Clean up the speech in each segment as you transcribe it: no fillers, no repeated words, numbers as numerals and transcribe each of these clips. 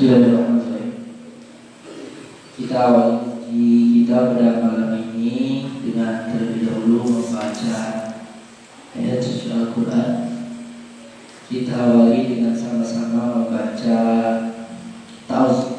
Bismillahirrahmanirrahim. Kita awali kita pada malam ini dengan terlebih dahulu membaca ayat suci Al-Quran. Kita awali dengan sama-sama membaca ta'awudz.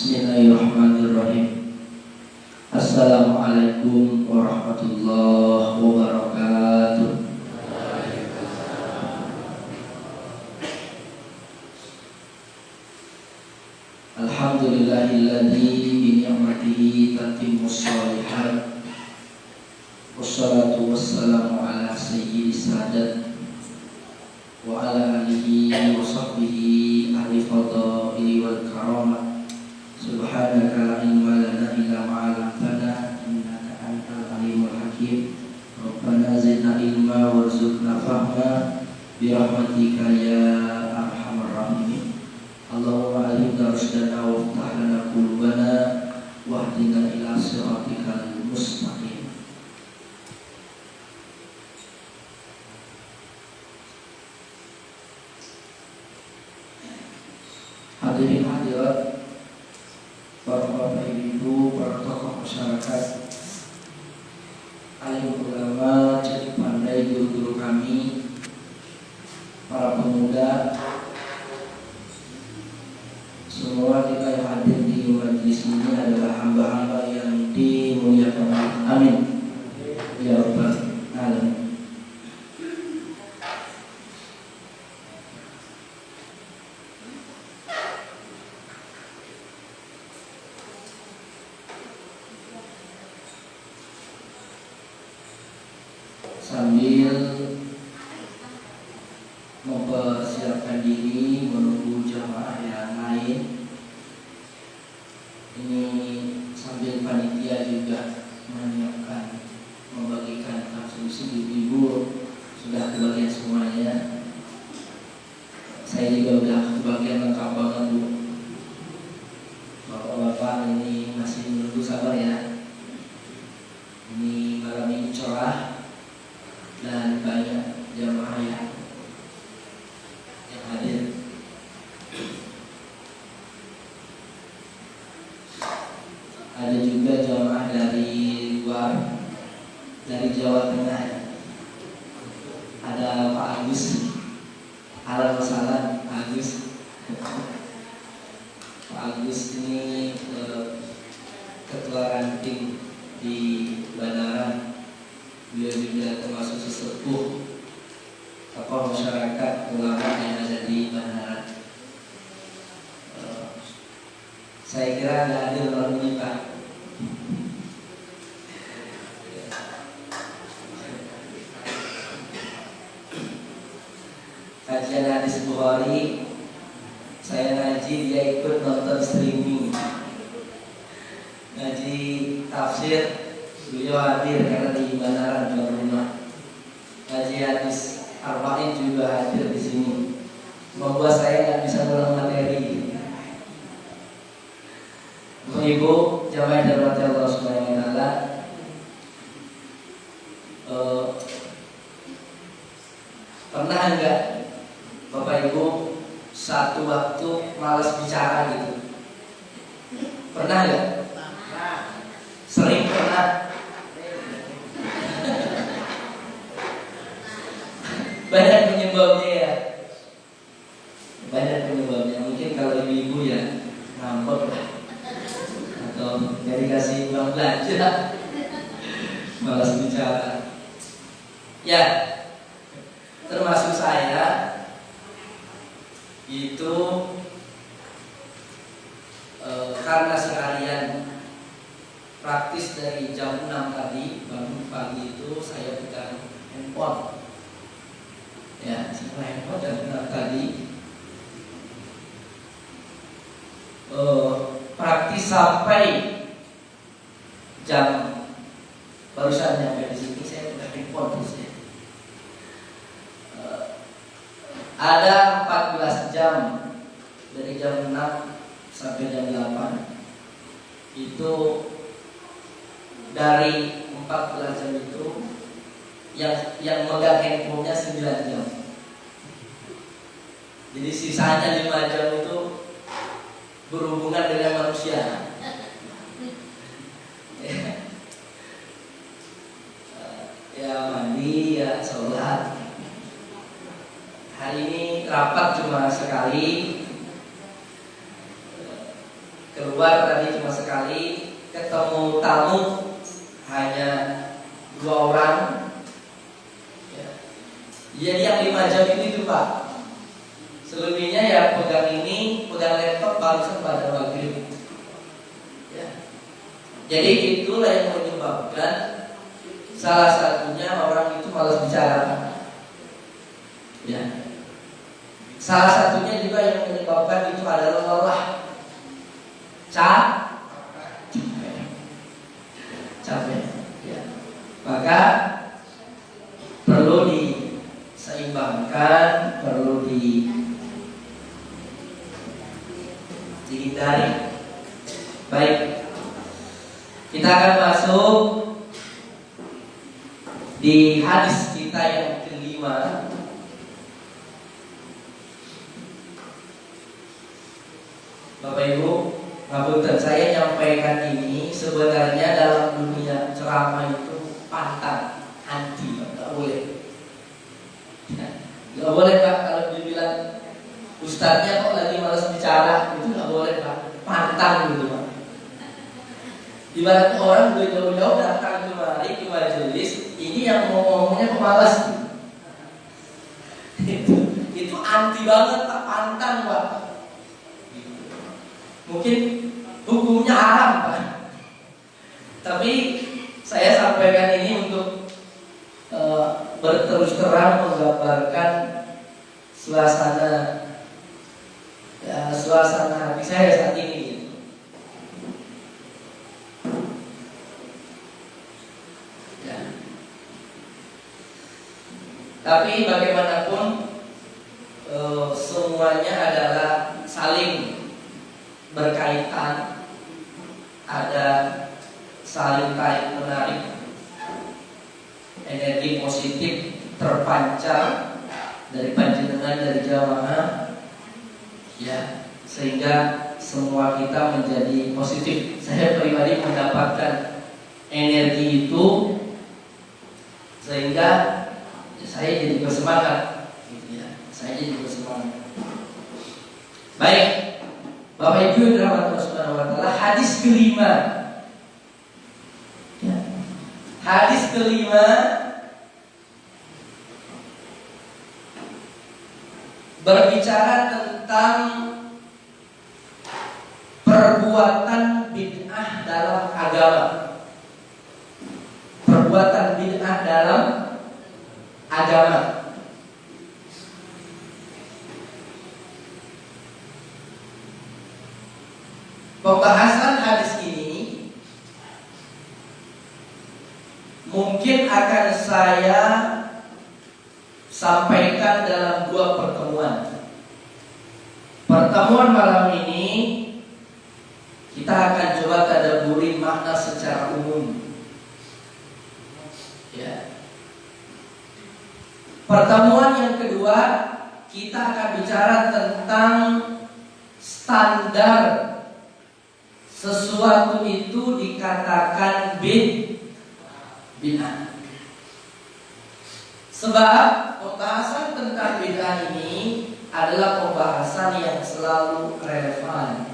Bismillahirrahmanirrahim. Assalamualaikum warahmatullahi wabarakatuh. Alhamdulillahilladzi bi ni'matihi tatimmus shalihat. Wassalatu wassalamu ala sayyidis sadat wa ala alihi wa sahbihi ahli fadaili wal karamah. Subhanaka la ilma lana illa ma 'allamtana innaka antal alimul hakim. Rabbana zidna ilma warzuqna fahma bi rahmatika ya arhamar rahimin. Allahumma alimna rusdana wa ftah lana qulubana wahdina ila siratikal mustaqim. Hadirin hadirat, para bapak ibu, para tokoh masyarakat, alim ulama, jadi pandai guru-guru kami, para pemuda, semua kita yang hadir di majelis ini adalah hamba-hamba yang dimuliakan Allah. Amin ya rabbal alamin. Sambil mempersiapkan diri menunggu jamaah yang lain, ini sambil panitia juga menyiapkan membagikan konsumsi. Ibu sudah kebagian semuanya, saya juga udah kebagian lengkap banget Bu. Bapak-bapak ini masih menunggu, sabar ya. Ini malam ini cerah dan banyak jamaah yang hadir. Ada juga jamaah dari luar, dari Jawa Tengah. Ada Pak Agus, halo salam Pak Agus. Pak Agus ini ketua ranting di Bandara. Beliau juga termasuk sesepuh tokoh masyarakat ulama yang ada di Bandara. Saya kira ada hadir malam ini Pak. Kajian hadis Bukhari, saya ngaji, dia ikut nonton streaming. Ngaji tafsir, beliau hadir karena di Bandara tuan rumah. Ngaji hadis Arba'in juga hadir di sini. Membuat saya nggak bisa ngulang materi. Ibu jamaah dirahmati Allah Subhanahu wa taala, pernah enggak Bapak Ibu satu waktu malas bicara gitu? Pernah enggak? Sering pernah. Banyak penyebabnya ya. Banyak penyebabnya. Mungkin kalau ibu ya ngambek lah, atau dari kasih uang belanja, malas bicara. Ya, termasuk saya itu karena seharian praktis dari jam 6 tadi bangun pagi itu saya pegang handphone. Ya, saya handphone jam 6 tadi. Praktis sampai jam barusan nyampe di sini saya pegang handphone terus ya. Ada 14 jam dari jam 6 sampai jam 8. Itu dari 14 jam itu yang megang handphonenya 9 jam. Jadi sisanya 5 jam itu berhubungan dengan manusia. Ya mandi, ya sholat. Hari ini rapat cuma sekali, keluar tadi cuma sekali, ketemu tamu hanya 2 orang. Ya. Jadi yang 5 jam itu Pak. Selebihnya ya pegang laptop barusan pada maghrib. Ya. Jadi itulah yang menyebabkan salah satunya orang itu malas bicara. Ya. Salah satunya juga yang menyebabkan itu adalah lelah, capek. Ya. Maka perlu diseimbangkan, perlu dihindari. Baik, kita akan masuk di hadis kita yang kelima. Bapak Ibu, ngapunten, saya nyampaikan ini sebenarnya dalam dunia ceramah itu pantang, anti, nggak boleh. Nggak boleh Pak, kalau dibilang ustadznya kok lagi malas bicara, itu nggak boleh Pak, pantang gitu Pak. Ibarat orang jauh-jauh datang kemari ke majelis, ini yang mau ngomongnya kok malas. Itu anti banget Pak, pantang Pak. Mungkin hukumnya haram Pak, tapi saya sampaikan ini untuk berterus terang menggambarkan suasana hati saya saat ini. Ya. Tapi bagaimanapun semuanya adalah saling berkaitan, ada saling tarik menarik, energi positif terpancar dari panjenengan, dari jamaah, ya, sehingga semua kita menjadi positif. Saya pribadi mendapatkan energi itu sehingga saya jadi bersemangat, gitu ya. Saya jadi bersemangat. Baik, Bapak Ibu yang dirahmati Allah Subhanahu wa taala, hadis kelima. Ya. Hadis kelima berbicara tentang perbuatan bid'ah dalam agama. Perbuatan bid'ah dalam agama. Pembahasan hadis ini mungkin akan saya sampaikan dalam 2 pertemuan. Pertemuan malam ini kita akan coba tadaburi makna secara umum. Ya. Pertemuan yang kedua kita akan bicara tentang standar sesuatu itu dikatakan bid'ah. Sebab pembahasan tentang bid'ah ini adalah pembahasan yang selalu relevan,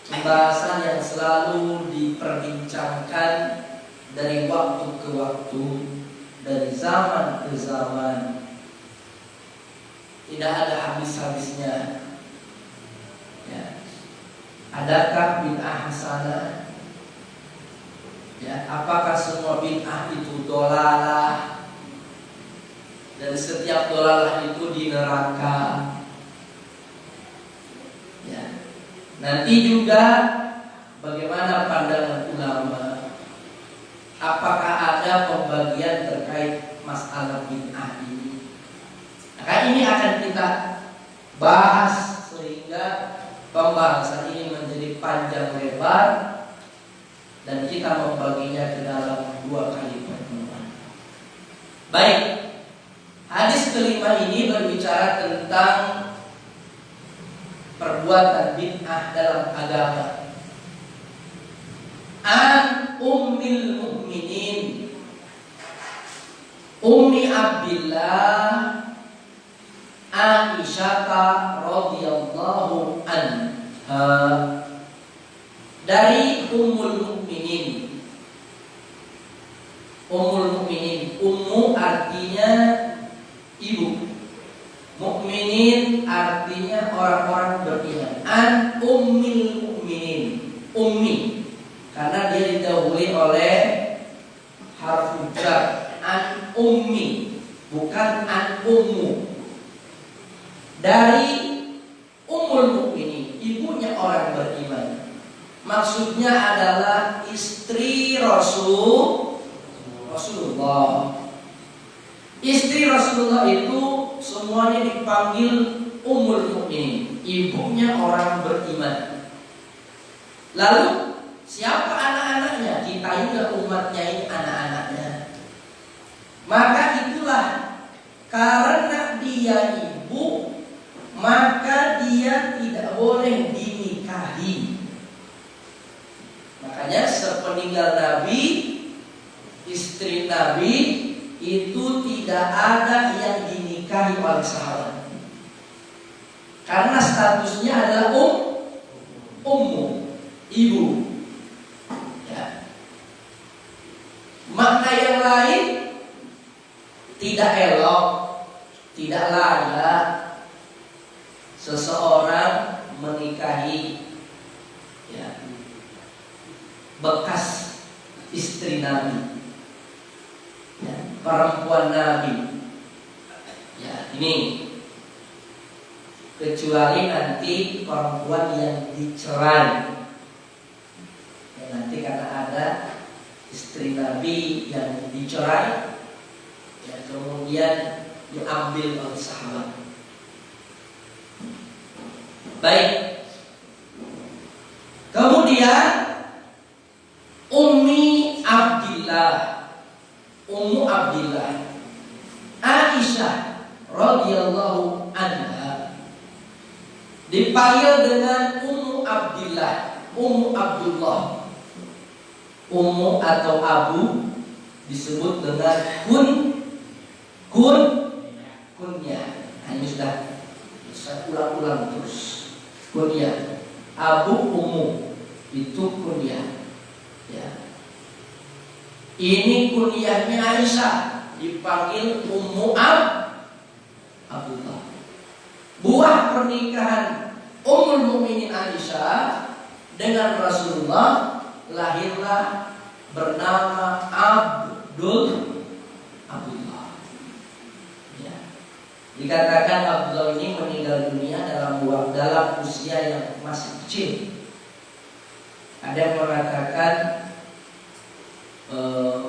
pembahasan yang selalu diperbincangkan dari waktu ke waktu, dari zaman ke zaman. Tidak ada habis-habisnya. Ya. Adakah bid'ah hasanah? Ya, apakah semua bid'ah itu dolalah? Dan setiap dolalah itu di neraka. Ya. Nanti juga bagaimana pandangan ulama? Apakah ada pembagian terkait masalah bid'ah ini? Maka ini akan kita bahas sehingga pembahasan ini menjadi panjang lebar dan kita membaginya ke dalam 2 kali pertemuan. Baik, hadis kelima ini berbicara tentang perbuatan bid'ah dalam agama. An Ummil Mukminin Ummi Abdillah Aisyah radhiyallahu anha artinya orang-orang beriman. An ummil mu'minin, ummi, karena dia didahului oleh harfu jar. An ummi, bukan an ummu. Dari ummul mu'minin, ibunya orang beriman. Maksudnya adalah istri Rasulullah. Istri Rasulullah itu semuanya dipanggil ummul mu'minin, ibunya orang beriman. Lalu siapa anak-anaknya? Kita juga umatnya ini anak-anaknya. Maka itulah, karena dia ibu, maka dia tidak boleh dinikahi. Makanya sepeninggal Nabi, istri Nabi itu tidak ada yang dinikahi oleh sahabat, karena statusnya adalah ummu, ibu. Ya. Makna yang lain, tidak elok, tidak layak seseorang menikahi bekas istri Nabi, perempuan Nabi. Ini kecuali nanti perempuan yang dicerai. Nanti karena ada istri Nabi yang dicerai, kemudian diambil oleh sahabat. Baik. Kemudian Ummu Abdillah Aisyah radhiyallahu anha dipanggil dengan Ummu Abdillah, Ummu Abdullah. Ummu atau Abu disebut dengan kunyah. Ini sudah saya ulang-ulang terus. Kunyah. Abu Ummu itu kunyah. Ini kunyahnya Aisyah, dipanggil Ummu Abdullah. Buah pernikahan Ummul Mukminin Aisyah dengan Rasulullah, lahirlah bernama Abdullah. Dikatakan Abdullah ini meninggal dunia dalam usia yang masih kecil. Ada yang mengatakan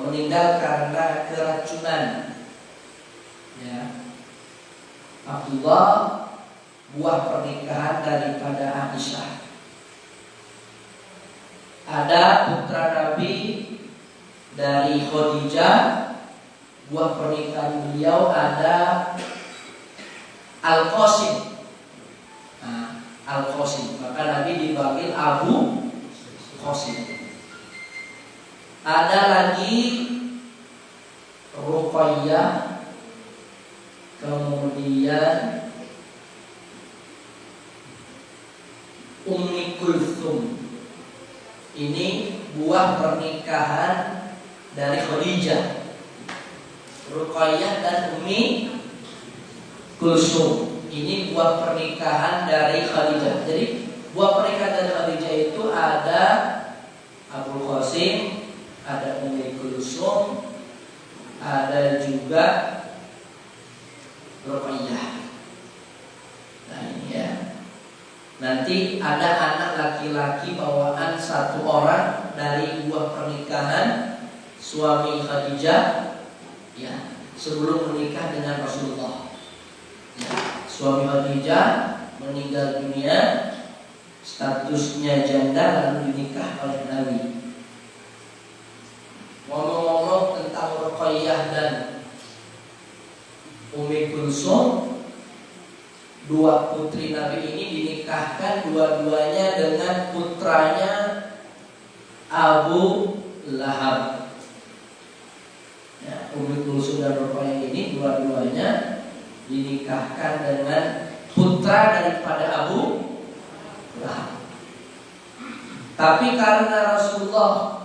meninggal karena keracunan. Abdullah buah pernikahan daripada Aisyah. Ada putra Nabi dari Khadijah, buah pernikahan beliau ada Al-Qasim. Al-Qasim, maka Nabi dipanggil Abu Qasim. Ada lagi Ruqayyah, kemudian Ummi Kulthum. Ini buah pernikahan dari Khadijah, Ruqayyah dan Ummi Kulthum. Ini buah pernikahan dari Khadijah. Jadi buah pernikahan dari Khadijah itu ada Abu Qasim, ada Ummi Kulthum, ada juga Ruqayyah. Nah ini ya. Nanti ada anak laki-laki bawaan satu orang dari buah pernikahan suami Khadijah, sebelum menikah dengan Rasulullah. Suami Khadijah meninggal dunia, statusnya janda, lalu dinikah oleh Nabi. Ngomong-ngomong tentang Ruqayyah dan Ummi Kulthum, dua putri Nabi ini dinikahkan dua-duanya dengan putranya Abu Lahab. Ummi Kulthum dan Ruqayyah ini dua-duanya dinikahkan dengan putra daripada Abu Lahab. Tapi karena Rasulullah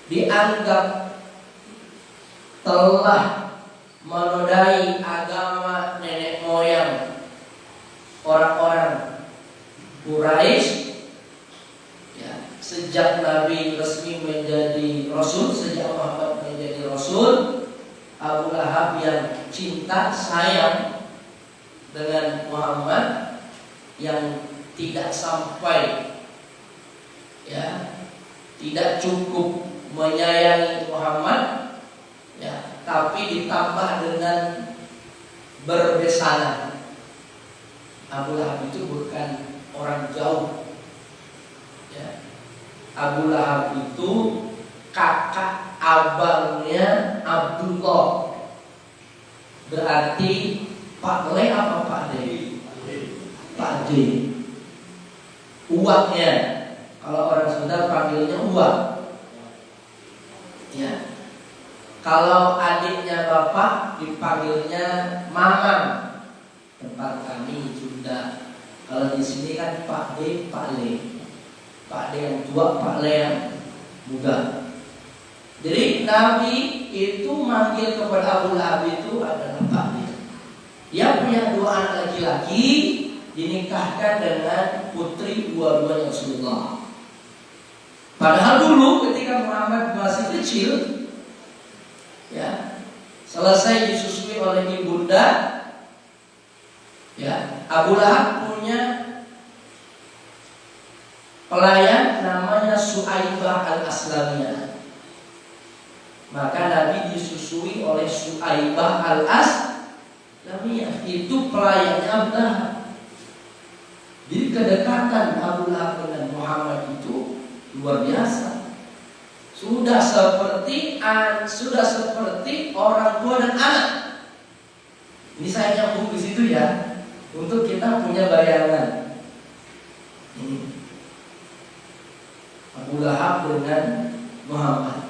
dianggap telah menodai agama nenek moyang orang-orang Quraisy. Ya, sejak Nabi resmi menjadi Rasul, sejak Muhammad menjadi Rasul, Abu Lahab yang cinta sayang dengan Muhammad, yang tidak sampai, ya, tidak cukup menyayangi Muhammad, ya, tapi ditambah dengan berbesana. Abu Lahab itu bukan orang jauh, ya. Abu Lahab itu kakak abangnya Abdullah. Berarti Pak Le apa Pak D? Pak D. Uaknya, kalau orang Sunda panggilnya uak. Ya. Kalau adiknya bapak dipanggilnya mamang. Tempat kami Sunda. Kalau di sini kan Pak D, Pak Le. Pak D yang tua, Pak Le yang muda. Jadi Nabi itu manggil kepada Abu Lahab itu adalah Pak D. Dia punya dua anak laki-laki, dinikahkan dengan putri dua-duanya Rasulullah. Padahal dulu ketika Muhammad masih kecil, ya, selesai disusui oleh ibunda, ya, Abu Lahab punya pelayan namanya Su'aibah al-Aslamiyah. Maka Nabi disusui oleh Su'aibah al-Aslamiyah. Itu pelayannya Abu Lahab. Jadi kedekatan Abu Lahab dengan Muhammad itu luar biasa. Sudah seperti orang tua dan anak. Ini saya nyambung di situ ya, untuk kita punya bayangan. Abu Lahab dengan Muhammad.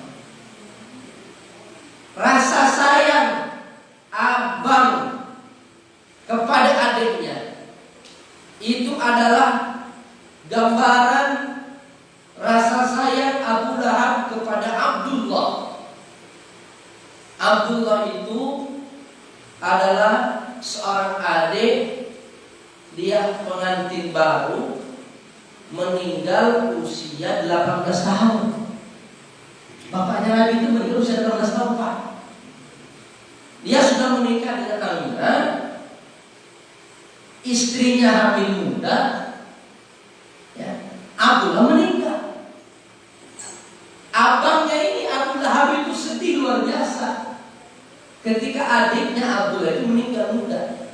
Rasa sayang abang kepada adiknya itu adalah gambaran rasa sayang Abu Lahab kepada Abdullah. Abdullah itu adalah seorang adik, dia pengantin baru, meninggal usia 18 tahun. Bapaknya Nabi itu meninggal usia 18 tahun, Pak. Dia sudah menikah dengan Aminah, istrinya hamil muda, ya. Abdullah meninggal. Abangnya ini Abu Lahab itu sedih luar biasa ketika adiknya Abdullah itu meninggal muda.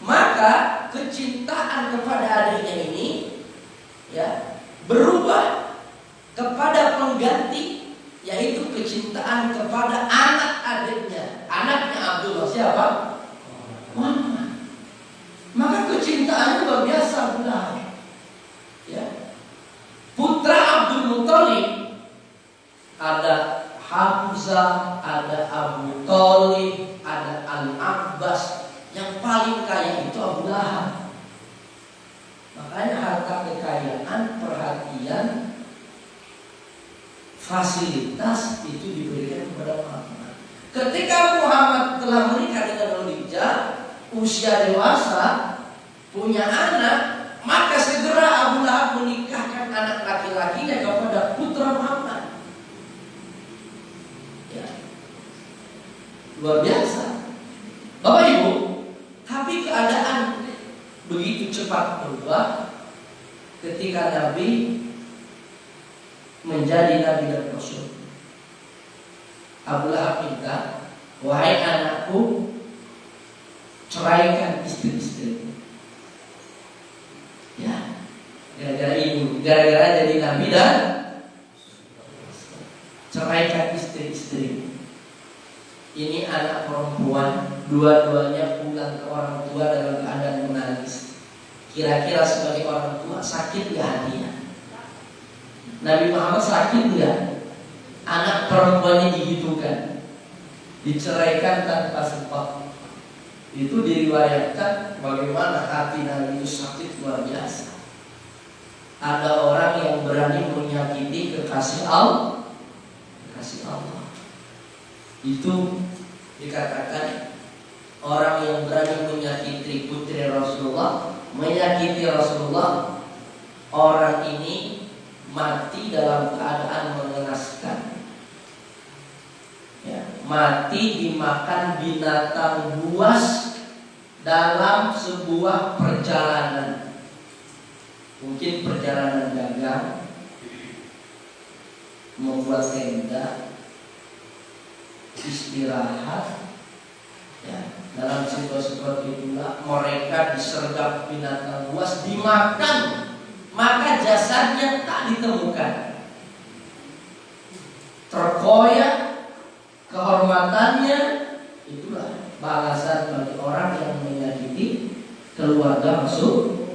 Maka kecintaan kepada adiknya ini, ya, berubah kepada pengganti, yaitu kecintaan kepada anak adiknya, anaknya Abdullah. Siapa? Muhammad. Maka kecintaannya luar biasa Abu Lahab, ya. Putra Abdul Muthalib, ada Hamzah, ada Abu Thalib, ada Al-Abbas. Yang paling kaya itu Abu Lahab. Makanya harta kekayaan, perhatian, fasilitas itu diberikan kepada Muhammad. Ketika Muhammad telah menikah dengan Khadijah, usia dewasa, punya anak, maka segera Abu Lahab menikahkan anak laki-lakinya kepada putra Muhammad. Ya. Luar biasa, Bapak Ibu. Tapi keadaan begitu cepat berubah ketika Nabi menjadi Nabi dan Rasul. Abu Lahab minta, wahai anakku, ceraikan istri-istrimu. Ya, gara-gara ini, gara-gara jadi Nabi dan ceraikan istri-istrimu. Ini anak perempuan, dua-duanya pulang ke orang tua dalam keadaan menangis. Kira-kira sebagai orang tua sakit gak hatinya? Nabi Muhammad sakit gak? Anak perempuannya digitukan, diceraikan tanpa sebab. Itu diriwayatkan bagaimana hati Nabi itu sakit luar biasa. Ada orang yang berani menyakiti kekasih Allah. Kekasih Allah itu dikatakan orang yang berani menyakiti putri Rasulullah, menyakiti Rasulullah, orang ini mati dalam keadaan mengenaskan. Ya, mati dimakan binatang buas dalam sebuah perjalanan. Mungkin perjalanan dagang, membuat tenda, istirahat. Ya, dalam situasi seperti itulah mereka disergap binatang buas, dimakan, maka jasadnya tak ditemukan. Terkoyak kehormatannya, itulah balasan bagi orang yang menyakiti keluarga Rasulullah.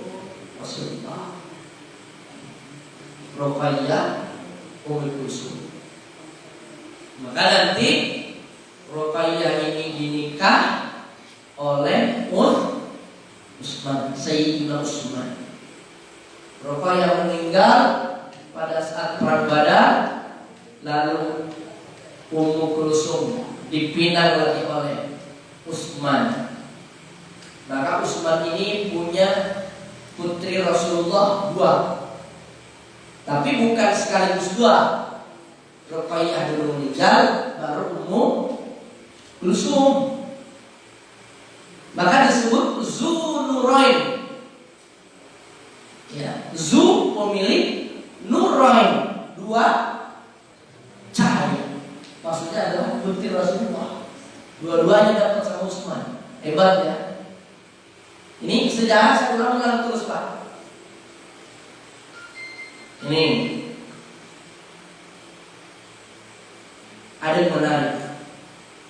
Ruqayyah Ummul Kulsum. Maka nanti Ruqayyah ini dinikah oleh Utsman, Sayyidina Utsman. Ruqayyah meninggal pada saat perang Badar, lalu Ummu Kulsum dipinang lagi oleh Utsman. Maka Utsman ini punya putri Rasulullah 2. Tapi bukan sekaligus 2. Ruqayyah dulu meninggal, baru Ummu Kulsum. Maka disebut Zunurain. Ya, Zu pemilik, Nurain 2 cahaya. Maksudnya adalah putri Rasulullah. Dua-duanya dapat sama Utsman. Hebat ya. Ini sejarah saya ulang-ulang terus Pak. Ini ada yang menarik,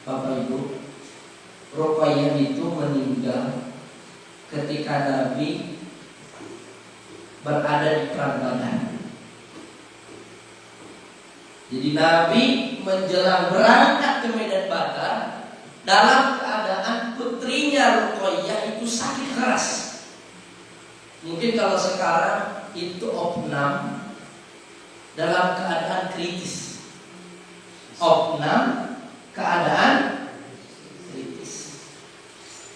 Bapak Ibu. Ruqayyah itu meninggal ketika Nabi berada di perang Badar. Jadi Nabi menjelang berangkat ke medan Badar dalam keadaan putrinya Ruqayyah itu sakit keras. Mungkin kalau sekarang itu opnam dalam keadaan kritis. Opnam keadaan kritis.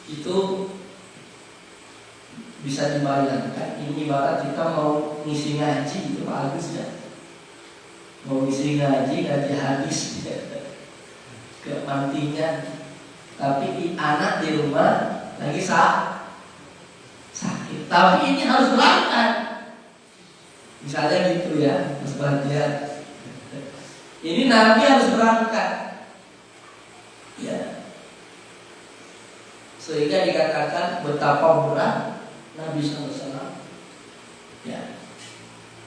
Itu bisa dibayangkan. Ini ibarat kita mau ngisi ngaji itu bagus ya. Mau ngisi ngaji hadis ke mantingan, tapi anak di rumah lagi sakit. Tapi ini harus berangkat. Misalnya gitu ya, Mas Bahagia. Ini Nabi harus berangkat. Ya. Sehingga dikatakan betapa berat Nabi SAW ya,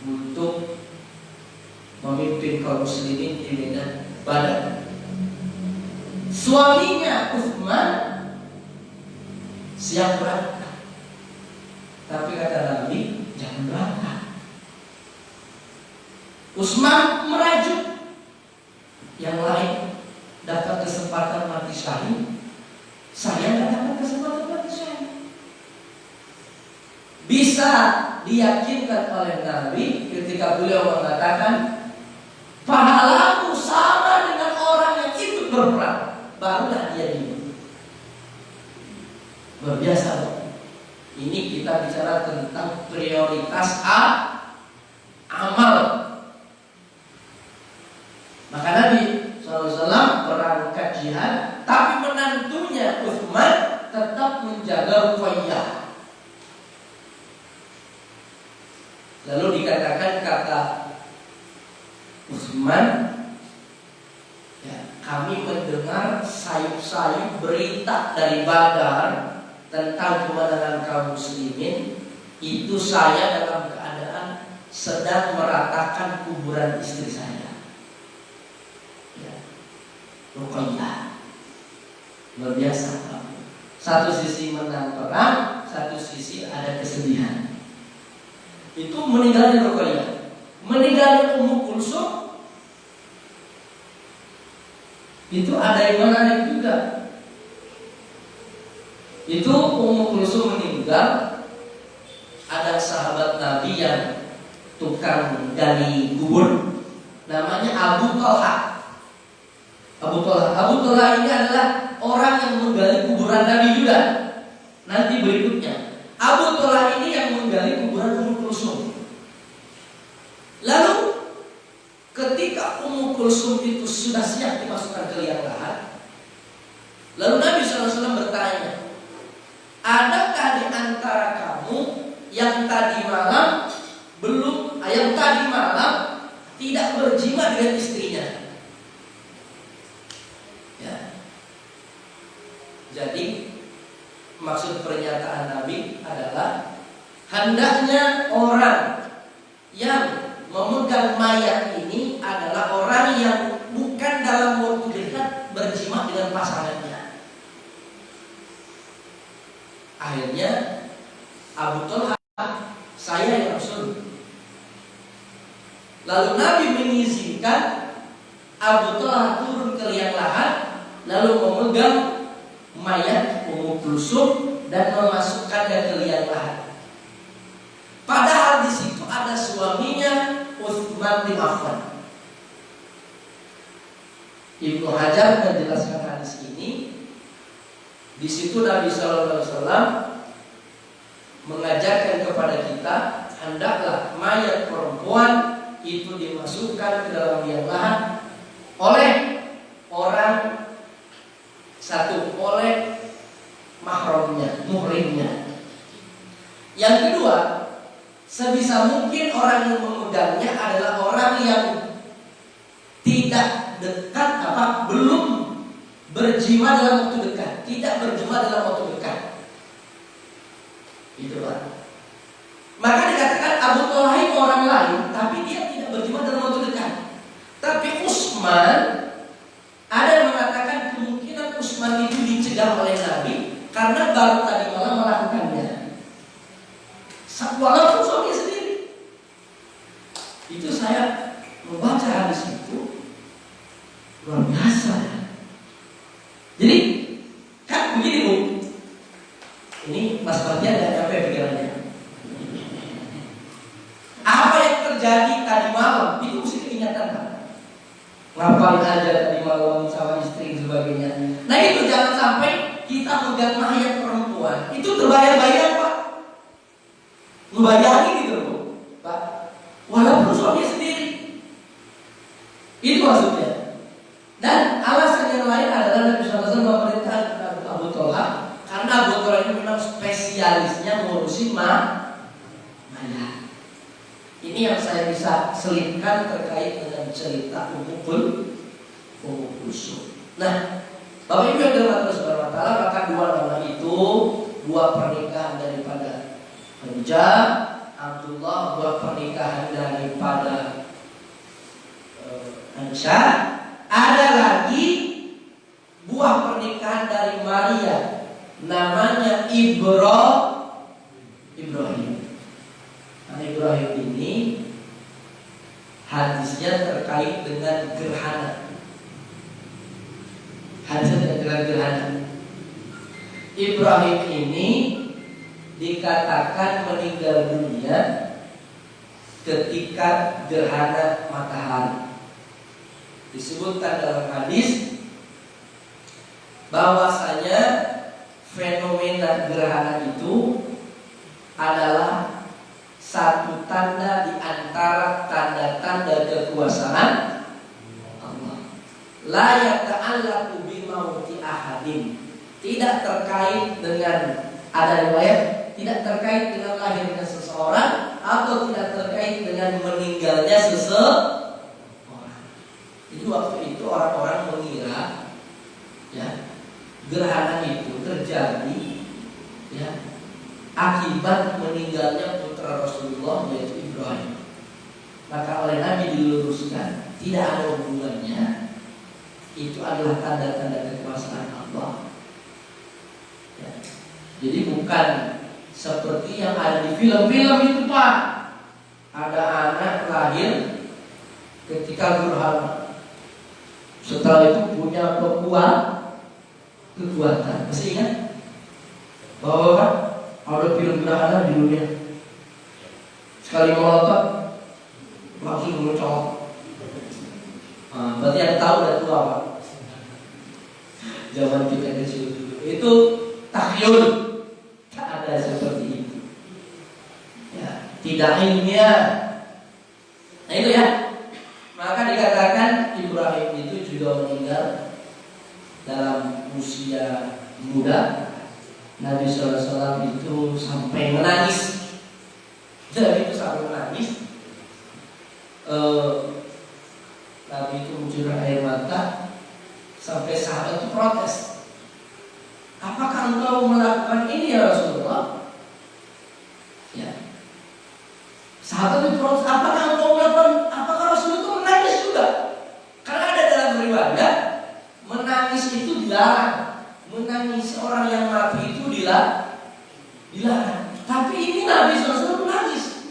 untuk memimpin kaum muslimin di medan Badar. Suaminya Utsman siap berangkat, tapi kata Nabi jangan berangkat. Utsman merajuk, yang lain dapat kesempatan mati syahid, saya tidak dapat kesempatan mati syahid. Bisa diyakinkan oleh Nabi ketika beliau mengatakan pahalamu sama dengan orang yang ikut berperang, barulah dia hidup. Berbiasa loh. Ini kita bicara tentang prioritas amal. Maka Nabi SAW berangkat jihad, tapi menantunya Utsman tetap menjaga Ruqayyah. Lalu dikatakan kata Utsman, ya, kami mendengar sayup-sayup berita dari Badar tentang kemenangan kaum muslimin. Itu saya dalam keadaan sedang meratakan kuburan istri saya. Ruqayyah luar biasa. Satu sisi menang perang, satu sisi ada kesedihan. Itu meninggalnya Ruqayyah. Meninggalnya Ummu Kulsum itu ada yang menarik juga. Itu Ummu Kulsum meninggal, ada sahabat Nabi yang tukang gali kubur, namanya Abu Talha. Abu Talha ini adalah orang yang menggali kuburan Nabi juga. Nanti berikutnya Abu Thalhah ini yang menggali kuburan Ummu Kulsum. Lalu ketika Ummu Kulsum itu sudah siap dimasukkan ke liang lahat, lalu Nabi SAW bertanya, adakah di antara kamu yang tadi malam tidak berjima dengan istrinya? Ya. Jadi maksud pernyataan Nabi adalah hendaknya orang yang memegang mayat ini adalah orang yang bukan dalam waktu dekat berjima dengan pasangannya. Akhirnya Abu Thalhah, saya ya Rasul. Lalu Nabi mengizinkan Abu Thalhah turun ke liang lahat, lalu memegang mayat Ummu Kulsum dan memasukkannya ke liang lahat. Padahal di situ ada suaminya Utsman bin Affan. Ibnu Hajar menjelaskan hadis ini. Di situ Nabi Sallallahu Alaihi Wasallam mengajarkan kepada kita, hendaklah mayat perempuan itu dimasukkan ke dalam liang lahat oleh orang satu, oleh mahramnya, muhrimnya. Yang kedua, sebisa mungkin orang yang memegangnya adalah orang yang tidak dekat, belum berjima dalam waktu dekat, tidak berjima dalam waktu dekat. Itulah. Maka dikatakan Abu Thalhah itu orang lain, tapi dia tidak berjima dalam waktu dekat. Tapi Utsman, ada yang mengatakan kemungkinan Utsman itu dicegah oleh Nabi karena baru tadi malam melakukannya. Walaupun suami sendiri. Itu saya membaca hadis itu luar biasa ya. Jadi kan begini Bu, ini Mas Fardian nggak nyampe pikirannya. Apa yang terjadi tadi malam itu mesti diingatkan kan? Ngapain aja tadi malam sama istri dan sebagainya. Nah itu jangan sampai kita megang mayat perempuan itu terbayang-bayang Pak, ngebayangin gitu loh Pak, walaupun suami sendiri. Itu maksudnya. Dan alasan yang lain adalah Nabi SAW memerintahkan Abu Thalhah karena Abu Thalhah ini memang spesialisnya ngurusin mayat. Ini yang saya bisa selipkan terkait dengan cerita Ummu Kulsum. Nah, Bapak Ibu yang dirahmati Allah Subhanahu wa taala, maka dua nama itu, dua pernikahan daripada Khadijah, Abdullah, dua pernikahan daripada Aisyah. Ada lagi buah pernikahan dari Maria, namanya Ibrahim. Nah, Ibrahim ini hadisnya terkait dengan gerhana. Hadisnya dengan gerhana. Ibrahim ini dikatakan meninggal dunia ketika gerhana matahari. Disebutkan dalam hadis bahwasanya fenomena gerhana itu adalah satu tanda di antara tanda-tanda kekuasaan Allah. La yata'allaqu bi mauti ahadin. Tidak terkait dengan, ada riwayat, tidak terkait dengan lahirnya seseorang atau tidak terkait dengan meninggalnya seseorang. Jadi waktu itu orang-orang mengira ya, gerhana itu terjadi ya, akibat meninggalnya putra Rasulullah yaitu Ibrahim. Maka oleh Nabi diluruskan, tidak ada hubungannya. Itu adalah tanda-tanda kekuasaan Allah ya. Jadi bukan seperti yang ada di film-film itu Pak, ada anak lahir ketika gerhana, setelah itu punya kekuatan. Masih ingat bahwa kan ada film gerhana di dunia, sekali meloncat langsung mencolok. Berarti yang tahu dan tua Pak. Zaman kita kecil dulu itu tahyul, tak ada seperti itu. Ya, tidak ilmiah. Nah itu ya. Maka dikatakan Ibrahim itu juga meninggal dalam usia muda. Nabi SAW itu sampai menangis. Jadi itu sampai menangis. Nabi itu mencurahkan air mata. Sampai sahabat itu protes. Apakah engkau melakukan ini ya Rasulullah? Ya. Sahabat itu protes. Apakah engkau melakukan? Apakah Rasul itu menangis juga? Karena ada dalam riwayat menangis itu dilarang. Menangis orang yang mati itu dilarang. Tapi ini Nabi SAW menangis.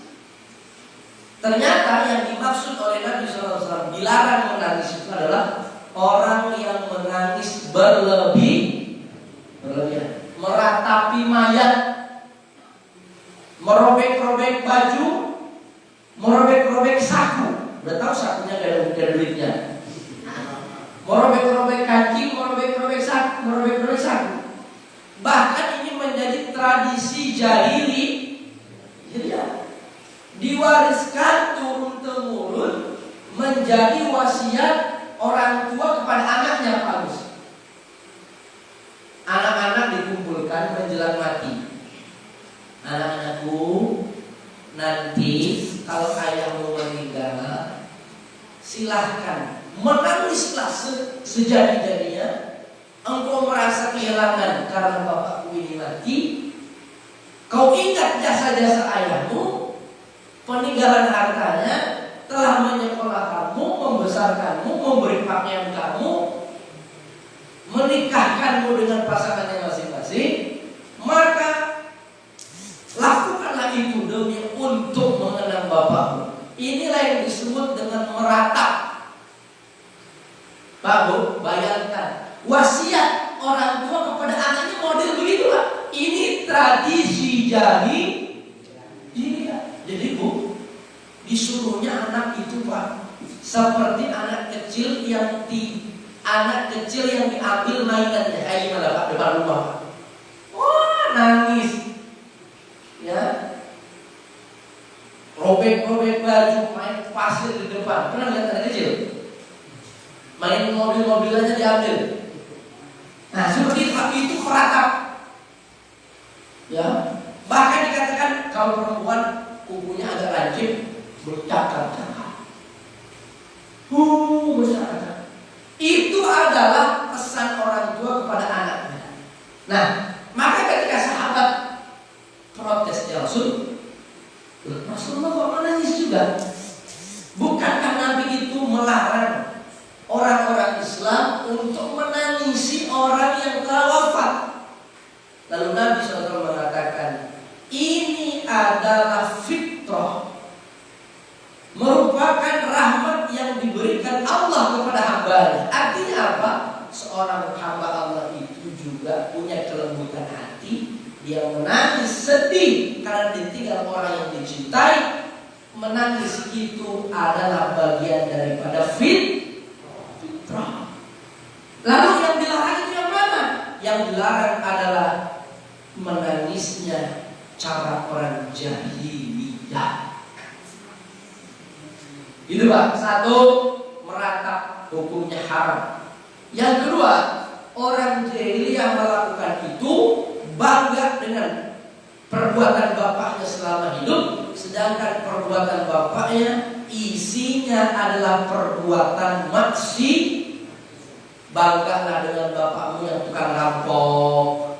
Ternyata yang dimaksud oleh Nabi SAW dilarang menangis itu adalah orang yang menangis berlebihan, meratapi mayat, merobek-robek baju, merobek-robek saku. Udah tahu sakunya gak ada duitnya. Merobek-robek kancing, merobek-robek saku. Bahkan ini menjadi tradisi jahili. Jadi ya, diwariskan turun-temurun menjadi wasiat orang tua kepada anaknya, Pak Gus. Anak-anak dikumpulkan menjelang mati. Anak-anakku, nanti kalau ayahmu meninggal, silahkan menangislah sejadi-jadinya. Engkau merasa kehilangan karena bapakku ini mati. Kau ingat jasa-jasa ayahmu, peninggalan hartanya, telah menyekolahkanmu, membesarkanmu, memberi pakaian kamu, menikahkanmu dengan pasangannya masing-masing. Maka lakukanlah itu demi untuk mengenang bapakmu. Inilah yang disebut dengan meratap. Pak Bu, bayangkan wasiat orang tua kepada anaknya model begitu Pak. Ini tradisi jadi Bu, disuruhnya anak itu Pak seperti anak kecil yang diambil mainannya. Kayak gimana Pak, depan rumah Pak. Wah, nangis. Ya. Robek-robek baju, main pasir di depan. Pernah lihat anak kecil? Main mobil-mobil aja diambil. Nah, seperti itu meratap. Ya. Bahkan dikatakan kalau perempuan kukunya agak lancip, bercakap-cakap. Bercakap. Itu adalah pesan orang tua kepada anaknya. Nah, maka ketika sahabat protes ya Rasulullah kok menangis juga? Bukankah Nabi itu melarang orang-orang Islam untuk menangisi orang yang telah wafat? Lalu Nabi SAW mengatakan, ini adalah fitrah, merupakan rahmat yang diberikan Allah kepada hambanya. Artinya apa? Seorang hamba Allah itu juga punya kelembutan hati. Dia menangis sedih karena ditinggal orang yang dicintai. Menangis itu adalah bagian daripada fitrah. Lalu yang dilarang itu yang mana? Yang dilarang adalah menangisnya cara orang jahiliyah. Itu Pak. Satu, meratap, hukumnya haram. Yang kedua, orang jahiliyah melakukan itu bangga dengan perbuatan bapaknya selama hidup, sedangkan perbuatan bapaknya isinya adalah perbuatan maksiat. Banggalah dengan bapakmu yang tukang rampok.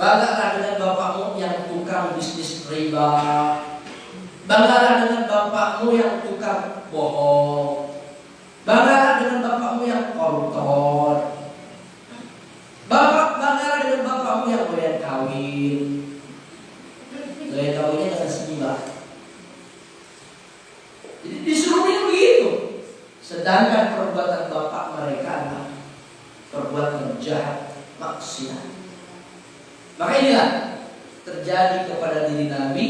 Banggalah dengan bapakmu yang tukang bisnis riba. Banggalah dengan bapakmu yang tukang bohong. Banggalah dengan bapakmu yang koruptor. Banggalah dengan bapakmu yang doyan kawin. Doyan kawinnya dengan seniman. Jadi disuruhnya begitu. Sedangkan perbuatan bapak mereka adalah perbuatan jahat, maksiat. Maka inilah terjadi kepada diri Nabi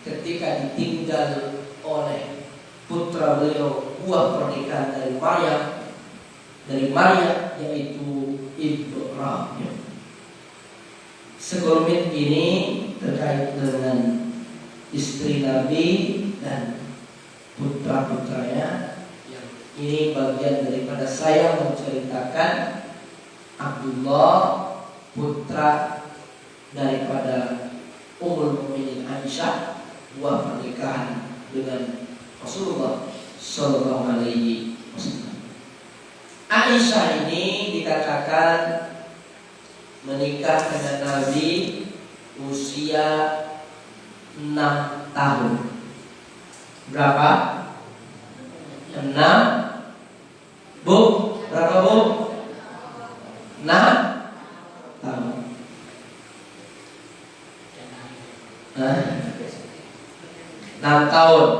ketika ditinggal oleh putra beliau, buah pernikahan dari Maryam. dari Maria, yaitu Ibrahim. Sekelumit ini terkait dengan istri Nabi dan putra-putranya. Ini bagian daripada saya menceritakan Abdullah, putra daripada Ummul Mukminin Aisyah, buah pernikahan dengan Rasulullah Sallallahu Alaihi Wasallam. Aisyah ini dikatakan menikah dengan Nabi usia 6 tahun. Berapa? 6. Bu, berapa bu? 6 tahun. 6 tahun.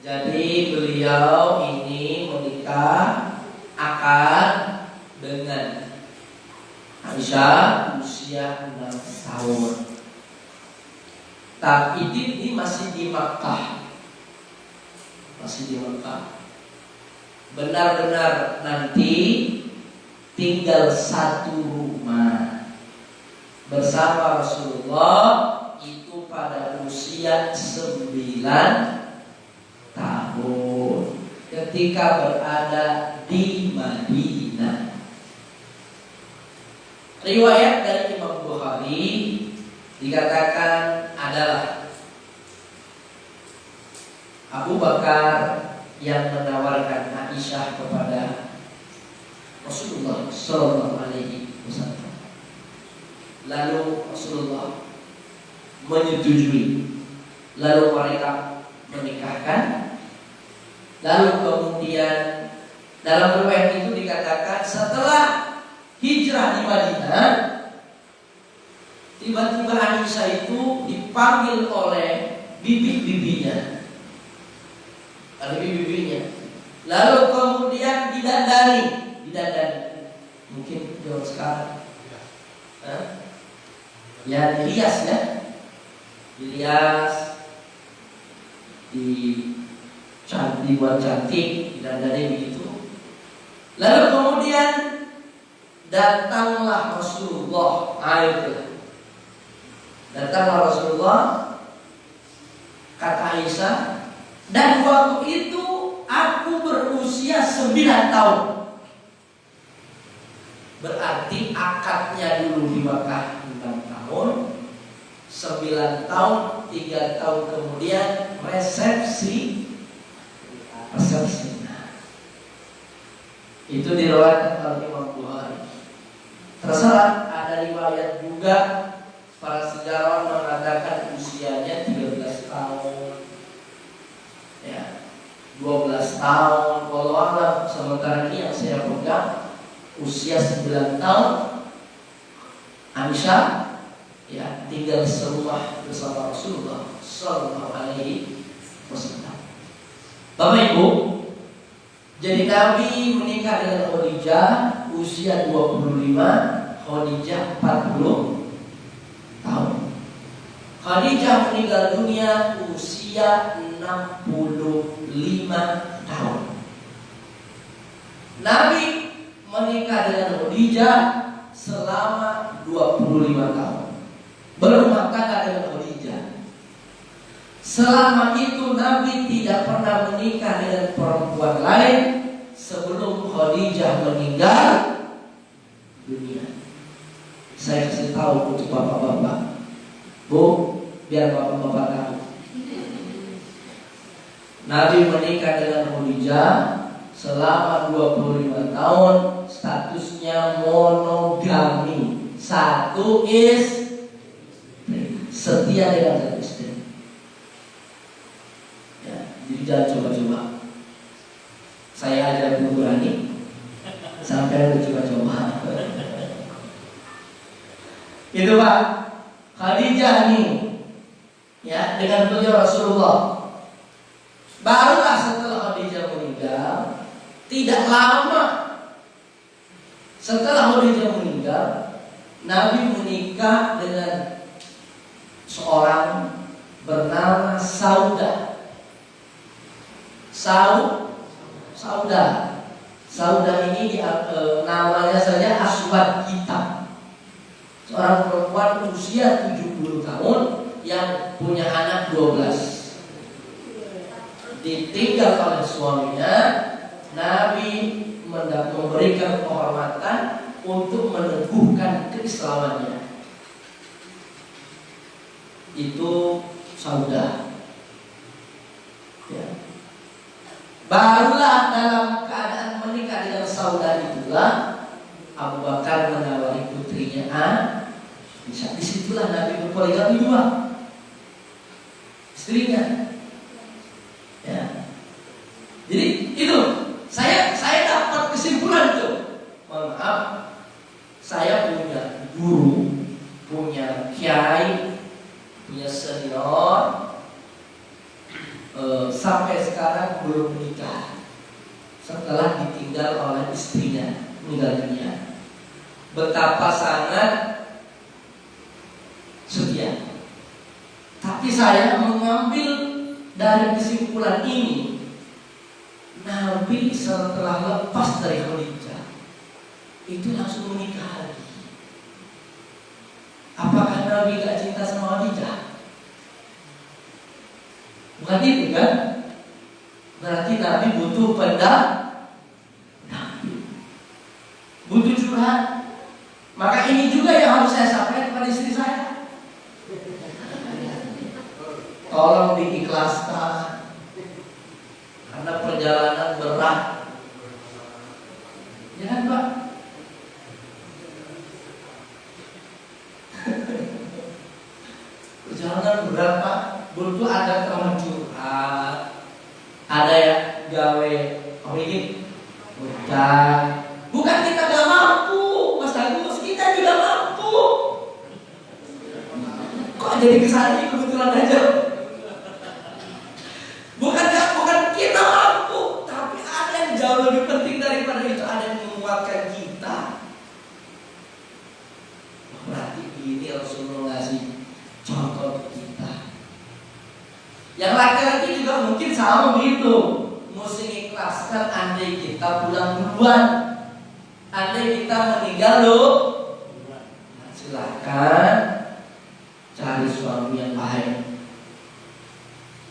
Jadi beliau ini menikah akan dengan Aisyah usia 6 tahun. Tapi ini masih di Makkah. Masih di Makkah. Benar-benar nanti tinggal satu rumah bersama Rasulullah itu pada usia 9 tahun ketika berada di Madinah. Riwayat dari Imam Bukhari dikatakan adalah Abu Bakar yang menawarkan Aisyah kepada Rasulullah Sallallahu Alaihi Wasallam. Lalu Rasulullah menyetujui. Lalu mereka menikahkan. Lalu kemudian dalam riwayat itu dikatakan setelah hijrah di Madinah, tiba-tiba Aisyah itu dipanggil oleh bibi-bibinya. Lalu kemudian didandani. Mungkin zaman sekarang. Ya dirias ya. Dirias, dibuat cantik, didandani begitu. Lalu kemudian datanglah Rasulullah. Datanglah Rasulullah, kata Aisyah, dan waktu itu aku berusia 9 tahun. Berarti akadnya dulu di Makkah 6 tahun, 9 tahun, 3 tahun kemudian resepsi. Itu diriwayatkan oleh Imam Bukhari. Terserah, ada riwayat juga para sejarawan mengatakan usianya 13 tahun. Ya, 12 tahun. Kalau alam sementara ini yang saya pegang usia 9 tahun. Aisyah ya tinggal serumah bersama Rasulullah Sallallahu Alaihi Wasallam. Bapak Ibu, jadi Nabi menikah dengan Khadijah usia 25, Khadijah 40 tahun. Khadijah meninggal dunia usia 65 tahun. Nabi menikah dengan Khadijah selama 25 tahun. Berumah tangga dengan Khadijah. Selama itu Nabi tidak pernah menikah dengan perempuan lain sebelum Khadijah meninggal dunia. Saya kasih tahu untuk bapak-bapak, Bu, biar bapak-bapak tahu. Nabi menikah dengan Khadijah selama 25 tahun, statusnya monogami. Satu istri, setia dengan satu istri. Ya, jadi jangan coba-coba. Saya aja belum berani, sampai ada coba-coba. Itu Pak, Khadijah nih, ya dengan beliau Rasulullah. Barulah setelah Khadijah meninggal, tidak lama setelah Khadijah meninggal, Nabi menikah dengan seorang bernama Saudah. Saudah ini namanya saja Aswad hitam. Seorang perempuan usia 70 tahun yang punya anak 12. Ditinggal oleh suaminya, Nabi memberikan penghormatan untuk meneguhkan keislamannya. Itu Saudah. Ya. Barulah dalam keadaan menikah dengan Saudah itulah Abu Bakar menawari putrinya Aisyah. Disitulah Nabi berpoligami 2 istrinya. Ya. Jadi itu saya dapat kesimpulan itu. Mohon maaf, saya punya guru, punya kiai, punya senior, sampai sekarang belum menikah setelah ditinggal oleh istrinya, meninggal dunia. Betapa sangat setia. Tapi saya mengambil dari kesimpulan ini, Nabi setelah lepas dari Khadijah itu langsung menikah lagi. Apakah Nabi gak cinta sama Khadijah? Bukan itu kan? Berarti Nabi butuh Nabi butuh curhat. Maka ini juga yang harus saya sampaikan kepada istri saya. Tolong diikhlaskan, karena perjalanan berat. Ya kan Pak? Perjalanan berat Pak. Butuh ada teman curhat, ada yang gawe ini bukan kita gak mampu, Mas Agus, kita juga mampu. Kok jadi kesana kebetulan aja? Bukan kita mampu, tapi ada yang jauh lebih penting daripada itu, ada yang menguatkan kita. Berarti ini Rasulullah ngasih contoh kita. Yang laki-laki juga mungkin sama begitu. Mesti ikhlaskan andai kita pulang duluan, andai kita meninggal loh. Silakan cari suami yang baik.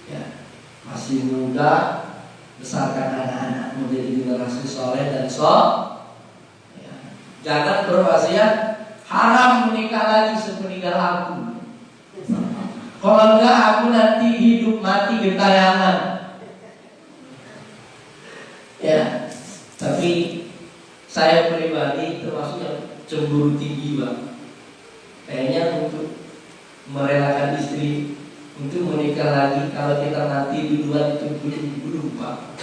Ya, masih muda, besarkan anak-anak menjadi generasi soleh dan ya. Jangan berwasiat haram menikah lagi sepeninggal aku. Kalau enggak aku nanti hidup mati gentayangan. Ya, tapi saya pribadi termasuk yang cemburu tinggi Bang. Kayaknya untuk merelakan istri untuk menikah lagi kalau kita mati duluan itu belum Pak.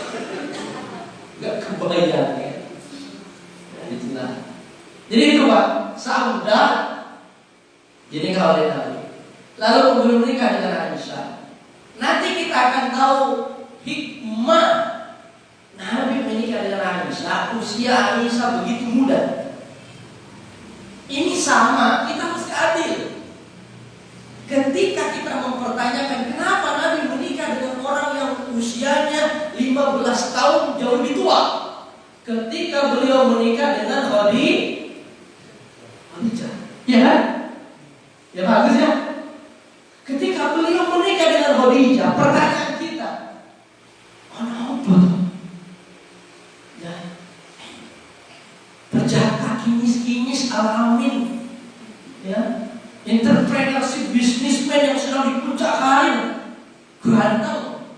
Enggak kebayang ya. Itulah. Jadi itu Pak, Saudah jadi kalau Nabi. Lalu kemudian menikah dengan Aisyah. Nanti kita akan tahu hikmah Nabi menikah dengan Aisyah. Usia Aisyah begitu muda. Ini sama, kita mesti adil. Ketika kita mempertanyakan kenapa Nabi menikah dengan orang yang usianya 15 tahun jauh lebih tua, ketika beliau menikah dengan Khadijah, ya kan? Ya bagus ya. Ketika beliau menikah dengan Khadijah, pertanyaan kita, kenapa? Ya, berjalan kinis-kinis alamin, ya, entrepreneurship businessman yang sedang di puncak karir, ganteng,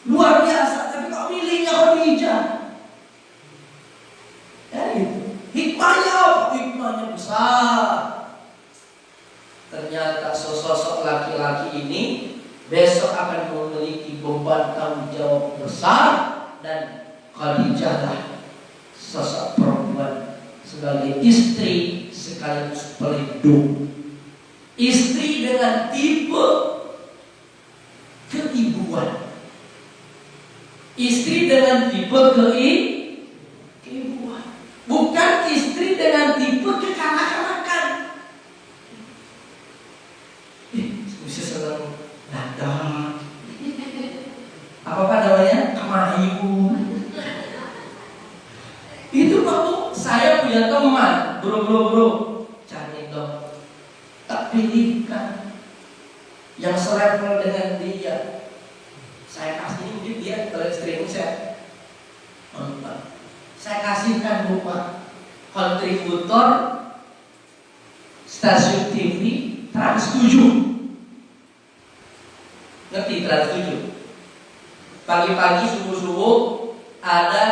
luar biasa, tapi kok milihnya Khadijah? Ya, gitu. Hikmahnya apa? Hikmahnya besar. Ternyata sosok laki-laki ini besok akan memiliki beban tanggung jawab besar, dan Khadijah sosok perempuan sebagai istri sekaligus pelindung. Istri dengan tipe keibuan, istri dengan tipe keibuan, bukan istri dengan tipe kekanak-kanakan. Bisa senang datang, apa namanya, kemayu. pendidikan yang selevel dengan dia. Saya kasih ini mungkin dia kalau streaming saya nonton. Saya kasihkan buat kontributor stasiun TV Trans 7. Ngerti Trans 7? Pagi-pagi subuh-subuh ada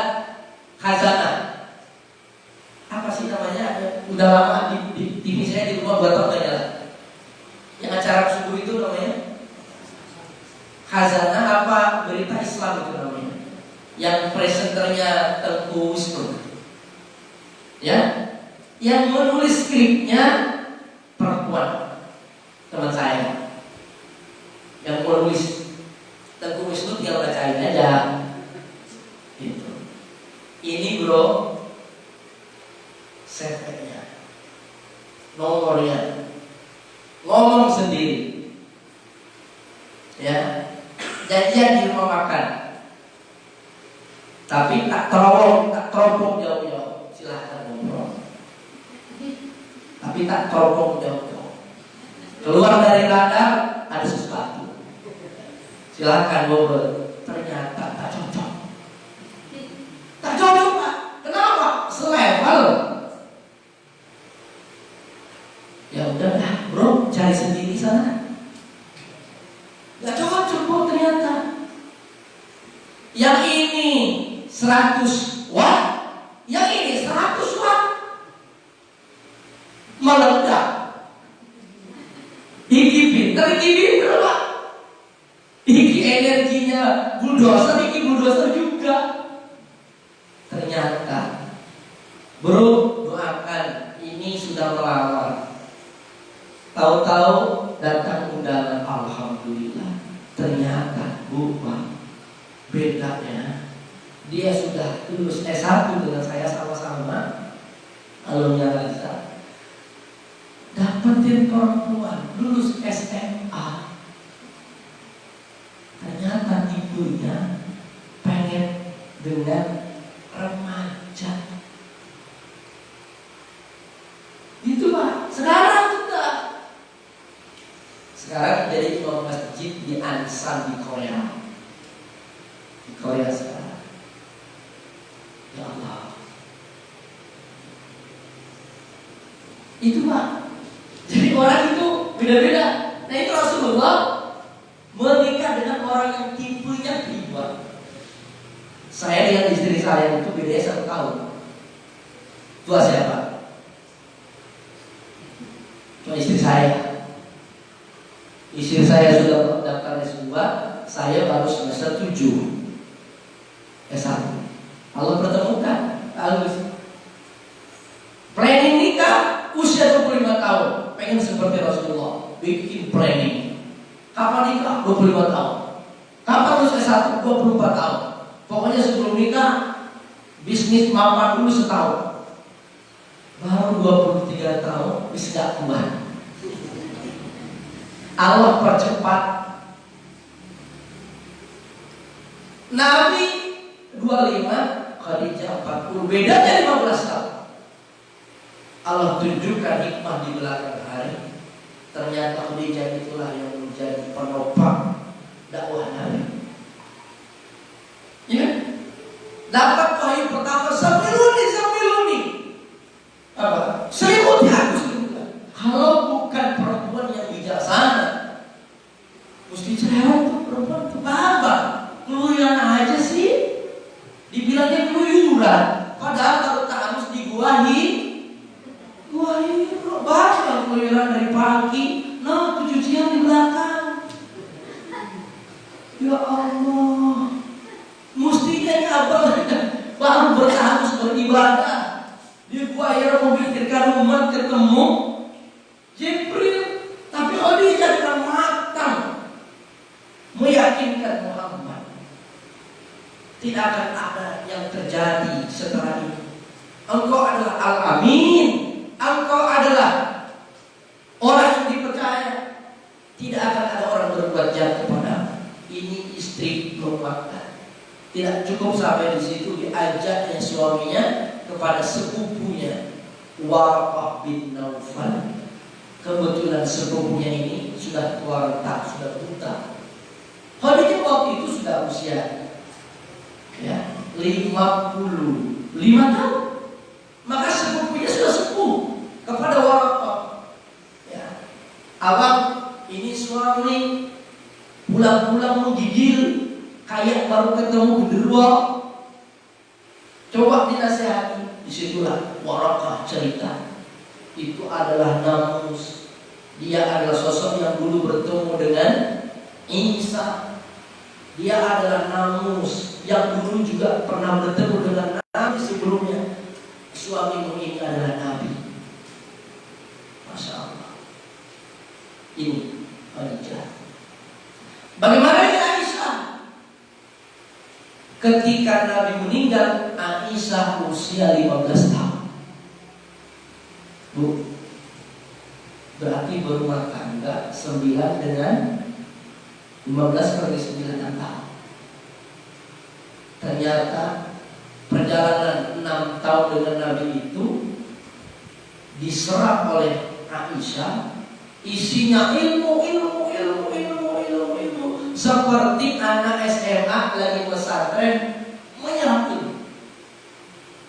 khazanah. Apa sih namanya? Udah lama di TV saya di rumah 2 tahun gak jalan. Yang acara subuh itu namanya khazanah apa berita Islam itu namanya. Yang presenternya Tengku Wisnu. Ya, yang menulis skripnya perempuan teman saya. Yang menulis Tengku Wisnu tinggal bacain aja. Gitu. Ini bro, CV-nya, nomornya, ngomong sendiri. Ya, janjian di rumah makan. Tapi tak teropong jauh-jauh. Silahkan ngobrol. Tapi tak teropong jauh-jauh. Keluar dari radar ada sesuatu. Silahkan ngobrol. Ternyata tak cocok. Tak cocok Pak. Kenapa? Selevel. Ya udah dah bro, cari sendiri sana. Gak cocok bro ternyata. Yang ini 100 watt, yang ini 100 watt, meledak. Iki pinter Pak. Iki energinya bulldozer, iki bulldozer juga. Ternyata, bro, doakan, ini sudah melawan. Tahu-tahu datang undangan, alhamdulillah. Ternyata bukan bedanya. Dia sudah lulus S1 dengan saya sama-sama, alumni Al-Azhar. Dapetin perempuan, lulus SMA. Ternyata ibunya pengen dengan remaja. Itu Pak. Sekarang sudah. Sekarang jadi imam masjid di Ansan di Korea. Di Korea sekarang. Ya Allah. Itu Pak. Jadi orang itu beda-beda. Nah itu Rasulullah menikah dengan orang yang tipenya pribadi. Saya dengan istri saya itu bedanya 1 tahun. Tua siapa? Tua istri saya. Istri saya sudah mendaftar S2, saya baru semester 7 S1. Allah pertemukan, lalu planning nikah usia 25 tahun, pengen seperti Rasulullah, bikin planning. Kapan nikah? 25 tahun. Kapan lulus S1? 24 tahun. Pokoknya sebelum nikah bisnis mapan dulu setahun. Baru 23 tahun bisa kuat. Allah percepat. Nabi 25, Khadijah 40, bedanya 15 tahun. Allah tunjukkan hikmah di belakang hari. Ternyata Khadijah itulah yang menjadi penopang dakwah Nabi. Ya, dapat wahyu pertama sambiluni. Apa? Selimuti aku juga. Kalau bukan perempuan yang bijaksana, mesti cerewet tuh perempuan tuh apa? Keluyuran aja sih. Dibilangnya keluyuran, padahal kalau tak harus diguahi, banyak keluyuran dari pagi. Nah, 7 siang di belakang. Ya Allah, mestinya ini abang baru berharus beribadah. Dia buaya memikirkan umat ketemu Jibril, tapi Khadijah dengan matang meyakinkan Muhammad. Tidak akan ada yang terjadi setelah ini. Engkau adalah Al-Amin. Engkau adalah orang yang dipercaya. Tidak akan ada orang berbuat jahat kepada. Ini istri merupakan. Tidak cukup sampai di situ, diajaknya suaminya kepada sepupunya Waraqah bin Naufal. Kebetulan sepupunya ini sudah tua renta, sudah buta. Khadijah waktu itu sudah usia ya 55 tahun. Maka sepupunya sudah sepuh kepada Waraqah. Ya, abang ini suami pulang-pulang menggigil kayak baru ketemu genderuwo. Coba dinasihati. Disitulah Waraqah cerita. Itu adalah namus. Dia adalah sosok yang dulu bertemu dengan Isa. Dia adalah namus yang dulu juga pernah bertemu dengan Nabi sebelumnya. Suamimu ini adalah Nabi. Masya Allah. Ini Khadijah. Bagaimana dengan Aisyah? Ketika Nabi meninggal, Aisyah usia 15 tahun. Bu, berarti berumah tangga 9 dengan 15 kali 9 tahun. Ternyata perjalanan 6 tahun dengan Nabi itu diserap oleh Aisyah. Isinya ilmu. Seperti anak SMA lagi pesantren menyerap ilmu.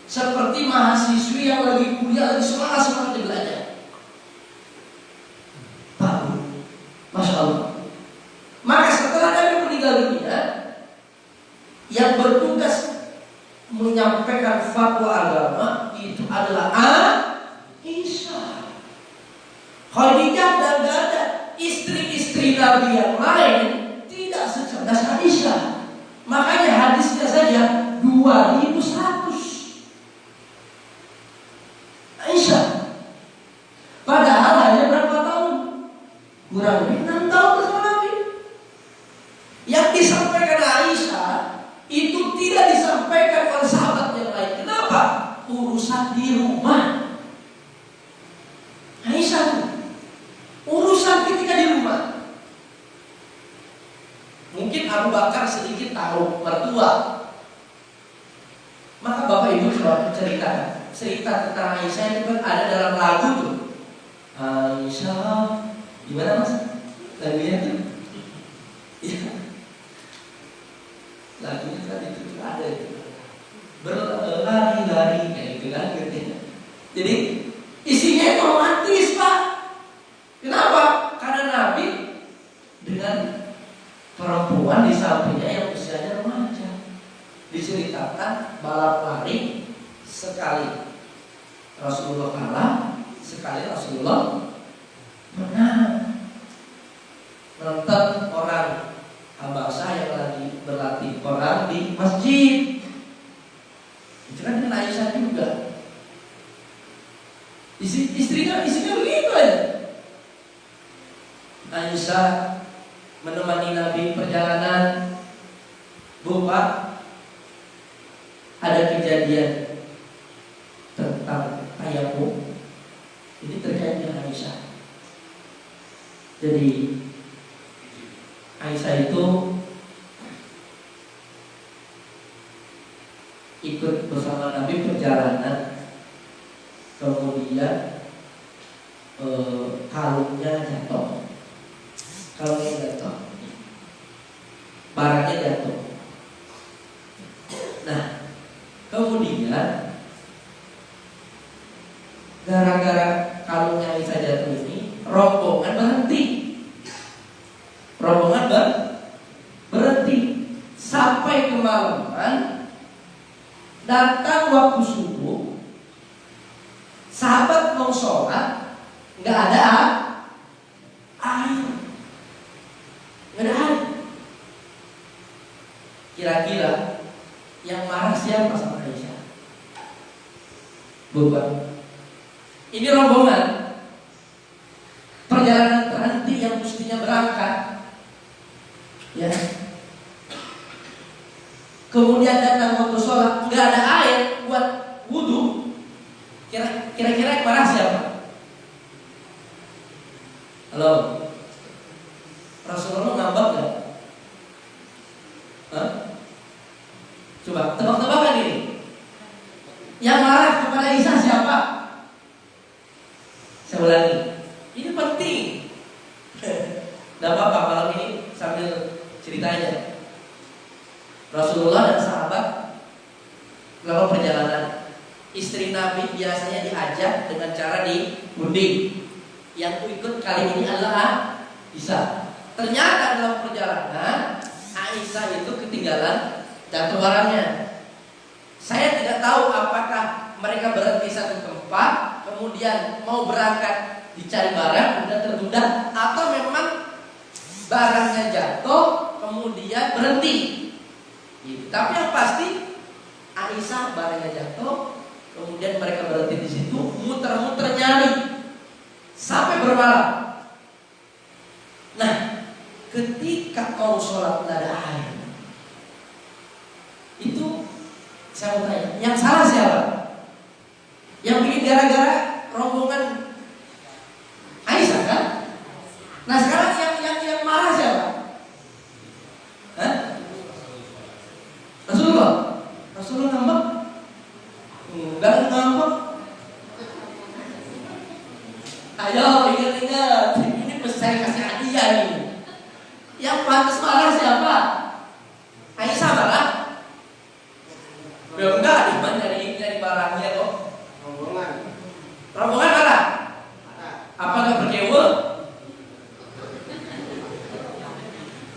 Seperti mahasiswi yang lagi kuliah, lagi semangat belajar. Tahu, Masya Allah. Maka setelah Nabi meninggal dunia, yang bertugas menyampaikan fatwa agama itu adalah Aisyah. Khadijah dan gak ada istri-istri Nabi yang lain tidak secerdas Aisyah. Makanya hadisnya saja 2100 Aisyah. Padahal hanya berapa tahun? Kurang lebih 6 tahun bersama Nabi. Yang disampaikan Aisyah itu tidak disampaikan oleh sahabat yang lain. Kenapa? Urusan di rumah. Aisyah urusan ketika di rumah. Mungkin Abu Bakar sedikit tahu mertua. Maka Bapak Ibu coba cerita tentang Aisyah itu kan ada dalam lagu tuh. Aisyah, gimana Mas? Lagunya tuh? Iya. Lagunya kan itu ada itu. Berlari-lari kayak gitu kan gitu. Jadi isinya itu romantis, Pak. Kenapa? Karena Nabi dengan perempuan di sampingnya yang usianya remaja. Diceritakan balap lari sekali Rasulullah kalah, sekali Rasulullah menang. Nonton orang Habasah yang lagi berlatih perang di masjid. Itu kan dengan Aisyah juga. Isinya begitu aja. Aisyah menemani Nabi perjalanan. Bu Pak, ada kejadian tentang tayamum. Ini terkait dengan Aisyah. Jadi Aisyah itu ikut bersama Nabi perjalanan. Kemudian kalungnya jatuh. Barangnya jatuh. Nah, kemudian gara-gara kalungnya Aisyah jatuh ini, rombongan berhenti. Sampai kemalaman. Datang waktu subuh, sahabat mau sholat, nggak ada air. Kira-kira yang marah siapa sama Aisyah? Bukan. Ini rombongan perjalanan terhenti yang mestinya berangkat, ya. Kemudian datang waktu sholat, nggak ada air buat wudhu. Kira-kira yang marah siapa? Halo, Rasulullah ngambek nggak? Coba tebak-tebakan ini. Yang marah kepada Aisyah siapa? Saya ulangi. Ini Tidak apa-apa malam ini sambil ceritanya. Rasulullah dan sahabat melakukan perjalanan. Istri Nabi biasanya diajak dengan cara diunding. Yang ikut kali ini adalah Aisyah. Ternyata dalam perjalanan Aisyah itu ketinggalan jatuh barangnya. Saya tidak tahu apakah mereka berhenti satu tempat, kemudian mau berangkat dicari barang, kemudian tertunda, atau memang barangnya jatuh, kemudian berhenti. Tapi yang pasti Aisyah barangnya jatuh, kemudian mereka berhenti di situ, muter-muter nyari sampai bermalam. Nah, ketika mau sholat tidak ada air, itu saya mau tanya, yang salah siapa? Yang bikin gara-gara rombongan Aisyah kan? Nah sekarang yang marah siapa? Hah? Rasulullah ngambek? Enggak ngambek. Ayo ingat-ingat, ini mesti saya kasih hadiah nih. Yang pantas marah siapa? Aisyah marah? Belum enggak, di mana dari barangnya kok? Rombongan marah? Apakah berkewul?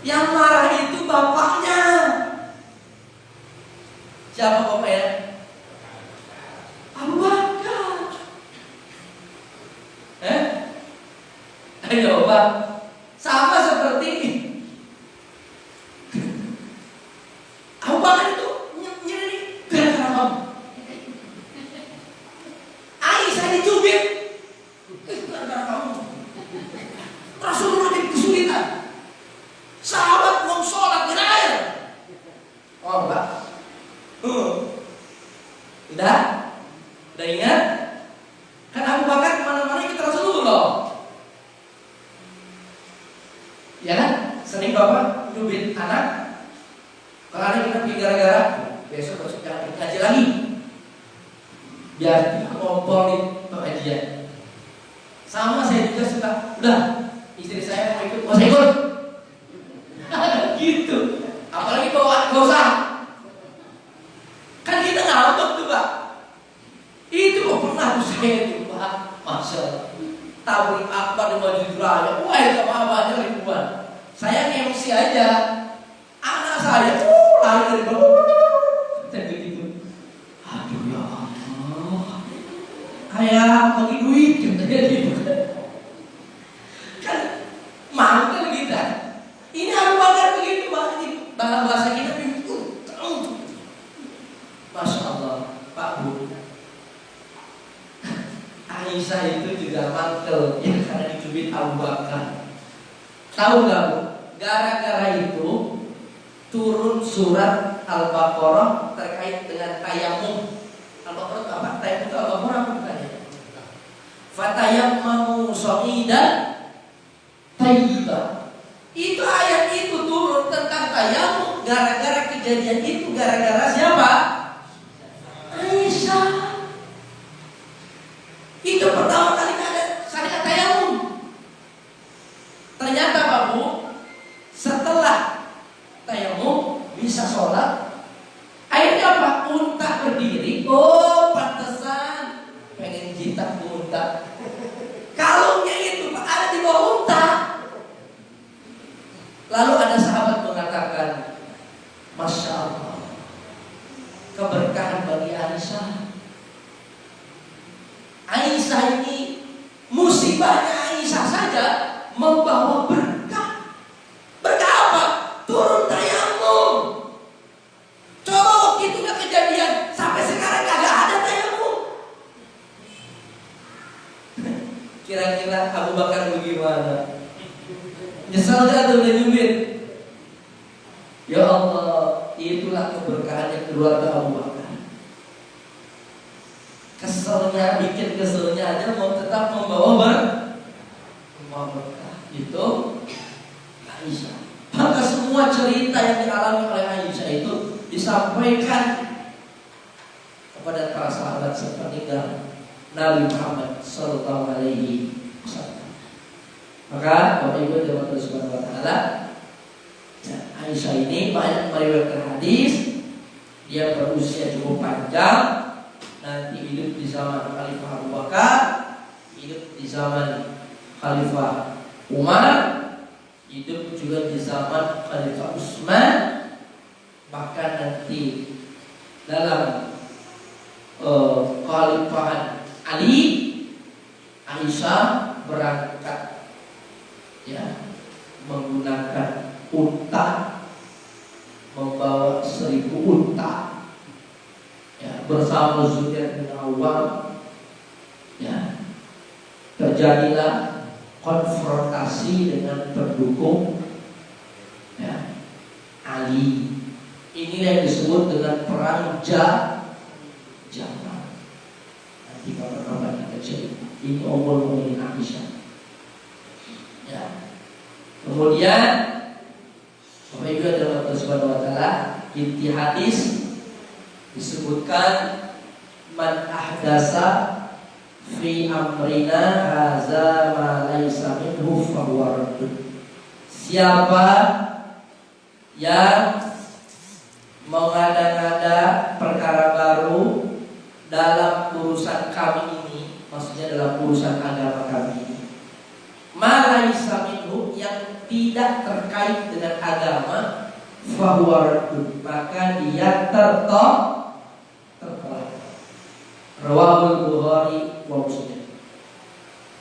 Yang marah itu bapaknya. Siapa bapaknya? Abu Bakar. Ayo Pak, sama seperti Abu Bakar itu nyeri gara-gara kamu. Aisyah dicubit gara-gara kamu. Rasulullah jadi kesulitan. Sahabat mau sholat di air. Oh enggak. Udah ingat? Kan Abu Bakar kemana-mana ikut Rasulullah. Ya kan? Sering bapak nyubit anak. Kalau anak kita pergi gara-gara, besok harus jangan ngaji lagi. Biar kita ngomongin pengajian. Sama saya juga suka. Udah, istri saya mau ikut, mau saya ikut. Gitu. Apalagi bawa gak usah. Kan kita ngambek tuh Pak. Itu kok pernah saya tuh Pak. Masya Allah. Tablik akbar di Masjid Raya. Wah itu apa-apanya ribuan. Saya MC aja. Anak saya lari dari bawah. Saya begitu. Aduh ya Allah. Kayak bagi duit gitu. Kan mantel kita. Ini Abu Bakar begitu Pak. Dalam bahasa kita begitu. Masya Allah Pak Bu. Aisyah itu juga mantel ya, karena dicubit Abu Bakar. Tahu nggak Bu? Gara-gara itu turun surat Al-Baqarah terkait dengan tayamum. Al-Baqarah itu apa? Tayamum itu Al-Baqarah apa bukannya? Fatayammamu sha'idan thayyiban. Itu ayat itu turun tentang tayamum gara-gara kejadian itu, gara-gara siapa? Aisyah. Itu pertama kali ada syariat tayamum. Ternyata Pak Bu, setelah tayamum bisa sholat, akhirnya apa? Unta berdiri. Oh, pantesan pengen jitak unta. Kalungnya itu Pak ada di bawah unta. Lalu ada sahabat mengatakan, Masya Allah, keberkahan bagi Aisyah. Aisyah ini, musibahnya Aisyah saja membawa berkah. Berkah apa? Turun tayamum. Coba waktu itu gak kejadian, sampai sekarang kagak ada tayamum. Kira-kira Abu Bakar bagaimana? Nyesal gak tuh udah nyubit? Ya Allah, itulah keberkahan yang keluarga Abu Bakar. Keselnya, bikin keselnya aja mau tetap membawa berkah. Itu Aisyah. Maka semua cerita yang dialami oleh Aisyah itu disampaikan kepada para sahabat seperti Nabi Muhammad Sallallahu Alaihi Wasallam. Maka Bapak Ibu yang Allah Subhanahu wa taala, ya, Aisyah ini banyak meriwayatkan hadis. Dia berusia cukup panjang, nanti hidup di zaman Khalifah Abu Bakar, hidup di zaman Khalifah Umar, hidup juga di zaman Khalifah Utsman, bahkan nanti dalam Khalifahan Ali, Aisyah berangkat, ya, menggunakan unta, membawa 1000 unta, ya, bersama Zubair bin Awam, ya, terjadilah konfrontasi dengan pendukung, ya, Ali. Inilah yang disebut dengan perang Jamal. Nanti kapan-kapan kita cek. Ini Ummul Mukminin Aisyah. Ya. Kemudian Bapak Ibu dalam Allah Subhanahu wa taala, inti hadis disebutkan man ahdasa fi amrina haza ma laisa minhu fahuwa raddun. Siapa yang mengada-ngada perkara baru dalam urusan kami ini, maksudnya dalam urusan agama kami ini, ma laisa minhu, yang tidak terkait dengan agama, fahuwa raddun, maka dia tertolak. Rawahul Bukhari wa Muslim.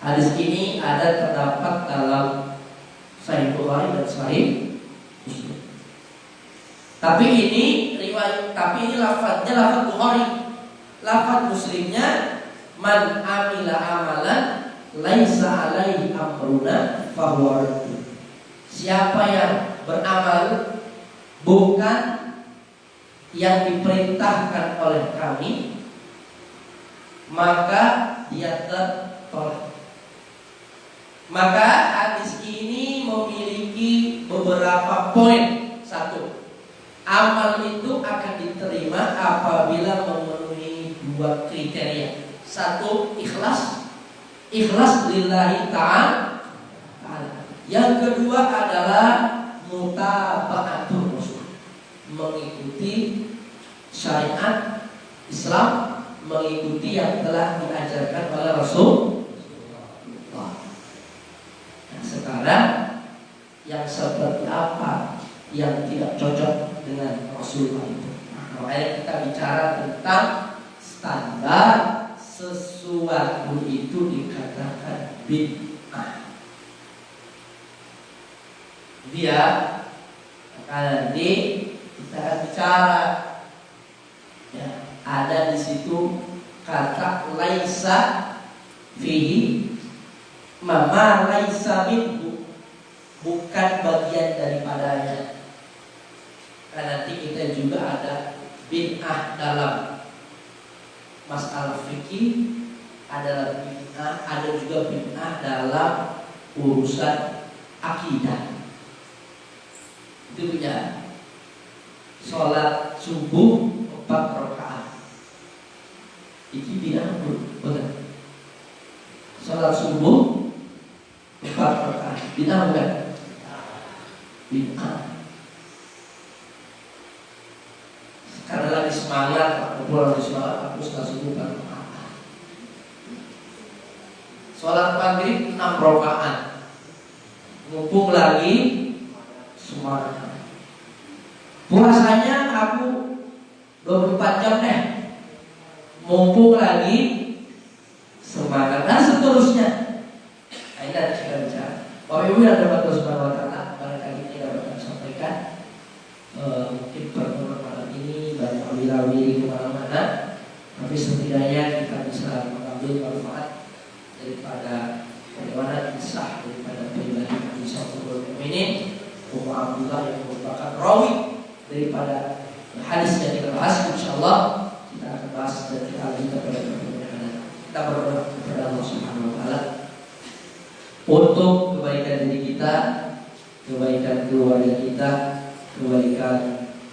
Hadis ini ada terdapat dalam Sahih Bukhari dan Sahih Muslim. Tapi ini lafadznya lafadz Bukhari. Lafadz Muslimnya man amila amalan laisa alaihi amruna fahuwa raddun. Siapa yang beramal bukan yang diperintahkan oleh kami, maka dia tertolak. Maka hadis ini memiliki beberapa poin. Satu, amal itu akan diterima apabila memenuhi 2 kriteria. Satu, ikhlas lillahi ta'ala. Yang kedua adalah mutaba'atul rasul, mengikuti syariat Islam, mengikuti yang telah diajarkan oleh Rasulullah. Nah, sekarang yang seperti apa yang tidak cocok dengan Rasulullah itu? Makanya kita bicara tentang standar sesuatu itu dikatakan bid'ah. Dia nanti kita akan bicara, ya, ada di situ kata laisa fihi mama laisa minhu, bukan bagian daripadanya. Karena nanti kita juga ada bid'ah dalam masalah fikih, ada juga bid'ah dalam urusan akidah. Itu punya sholat subuh 4 rakaat. Itu bid'ah, betul. Sholat subuh 4 rakaat, bid'ah bukan? Bid'ah. Karena lagi semangat, aku sholat subuh 4 rakaat. Sholat maghrib 6 rakaat. Mumpung lagi semangat. Puasanya aku 24 jam deh, mumpung lagi semangat, dan seterusnya. Nah, ini ada kita bicara. Bapak Ibu yang dapat Subhanahu wa taala, barangkali ini dapat kami sampaikan. Mungkin pertemuan malam ini banyak awil-awil kemana-mana, tapi setidaknya kita bisa mengambil manfaat daripada bagaimana kisah daripada pribadi Nabi sallallahu alaihi wasallam, Ummu Abdullah yang merupakan rawi daripada hadis yang kita bahas. Insyaallah kita akan bahas dan kita lanjutkan pada pertemuan yang akan kita berdoa kepada Allah Subhanahu wa taala untuk kebaikan diri kita, kebaikan keluarga kita, kebaikan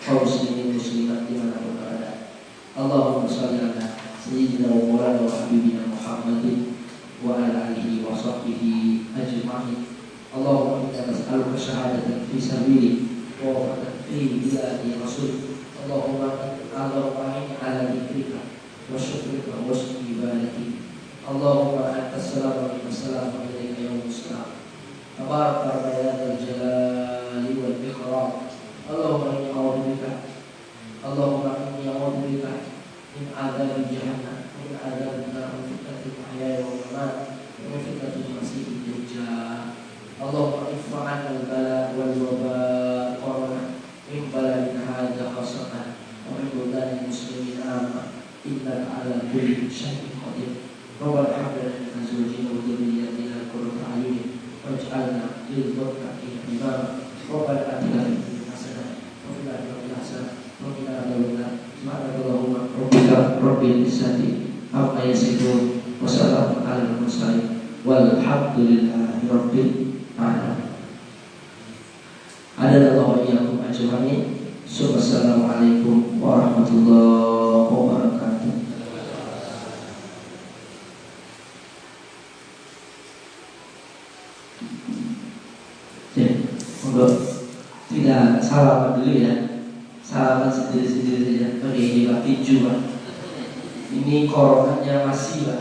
kaum muslimin muslimat dimanapun berada. Allahumma shalli ala sayyidina wa maulana wa habibina Muhammadin wa ala alihi wa sahbihi ajma'in. Allahumma inna nas'aluka syahadatan fi sabilik wa wafatan fi biladi rasul. Allahumma inni ala dzikrika wa syukrika wa husni ibadatik. Allahumma antas salam wa minnas salam wa ilaika yaumus salam. Tabarak ya dzal jalali wal ikram. Allahumma inni a'udzu bika min adzab jahannam wa min adzab nar wa fitnatil mahya wal mamat wa min fitnatil masiihid dajjal. Allahumma irfa'an al-bala wal waba corona min baladin hadza khasatan wa min buldani muslimin amma innaka ala kulli syai'in qadir. Rabbana hab lana min azwajina wa dhurriyyatina qurrata a'yunin waj'alna lil muttaqina imama. Rabbana atina fid dunya hasanah wa fil akhirati hasanah wa qina adzabannar. Subhanallahumma rabbika rabbil izzati amma yasifun wa salamun alal mursalin walhamdulillahi rabbil alamin. Adallahu wa iyyakum ajmain. Assalamualaikum warahmatullahi wabarakatuh. Tidak salaman dulu ya, salaman sendiri-sendiri saja. Oke, ini Pak Pinju Pak. Ini coronanya masih Pak.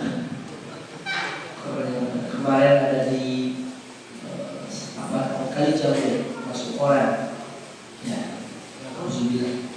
Kemarin ada di kali jauh masuk orang. Ya, alhamdulillah.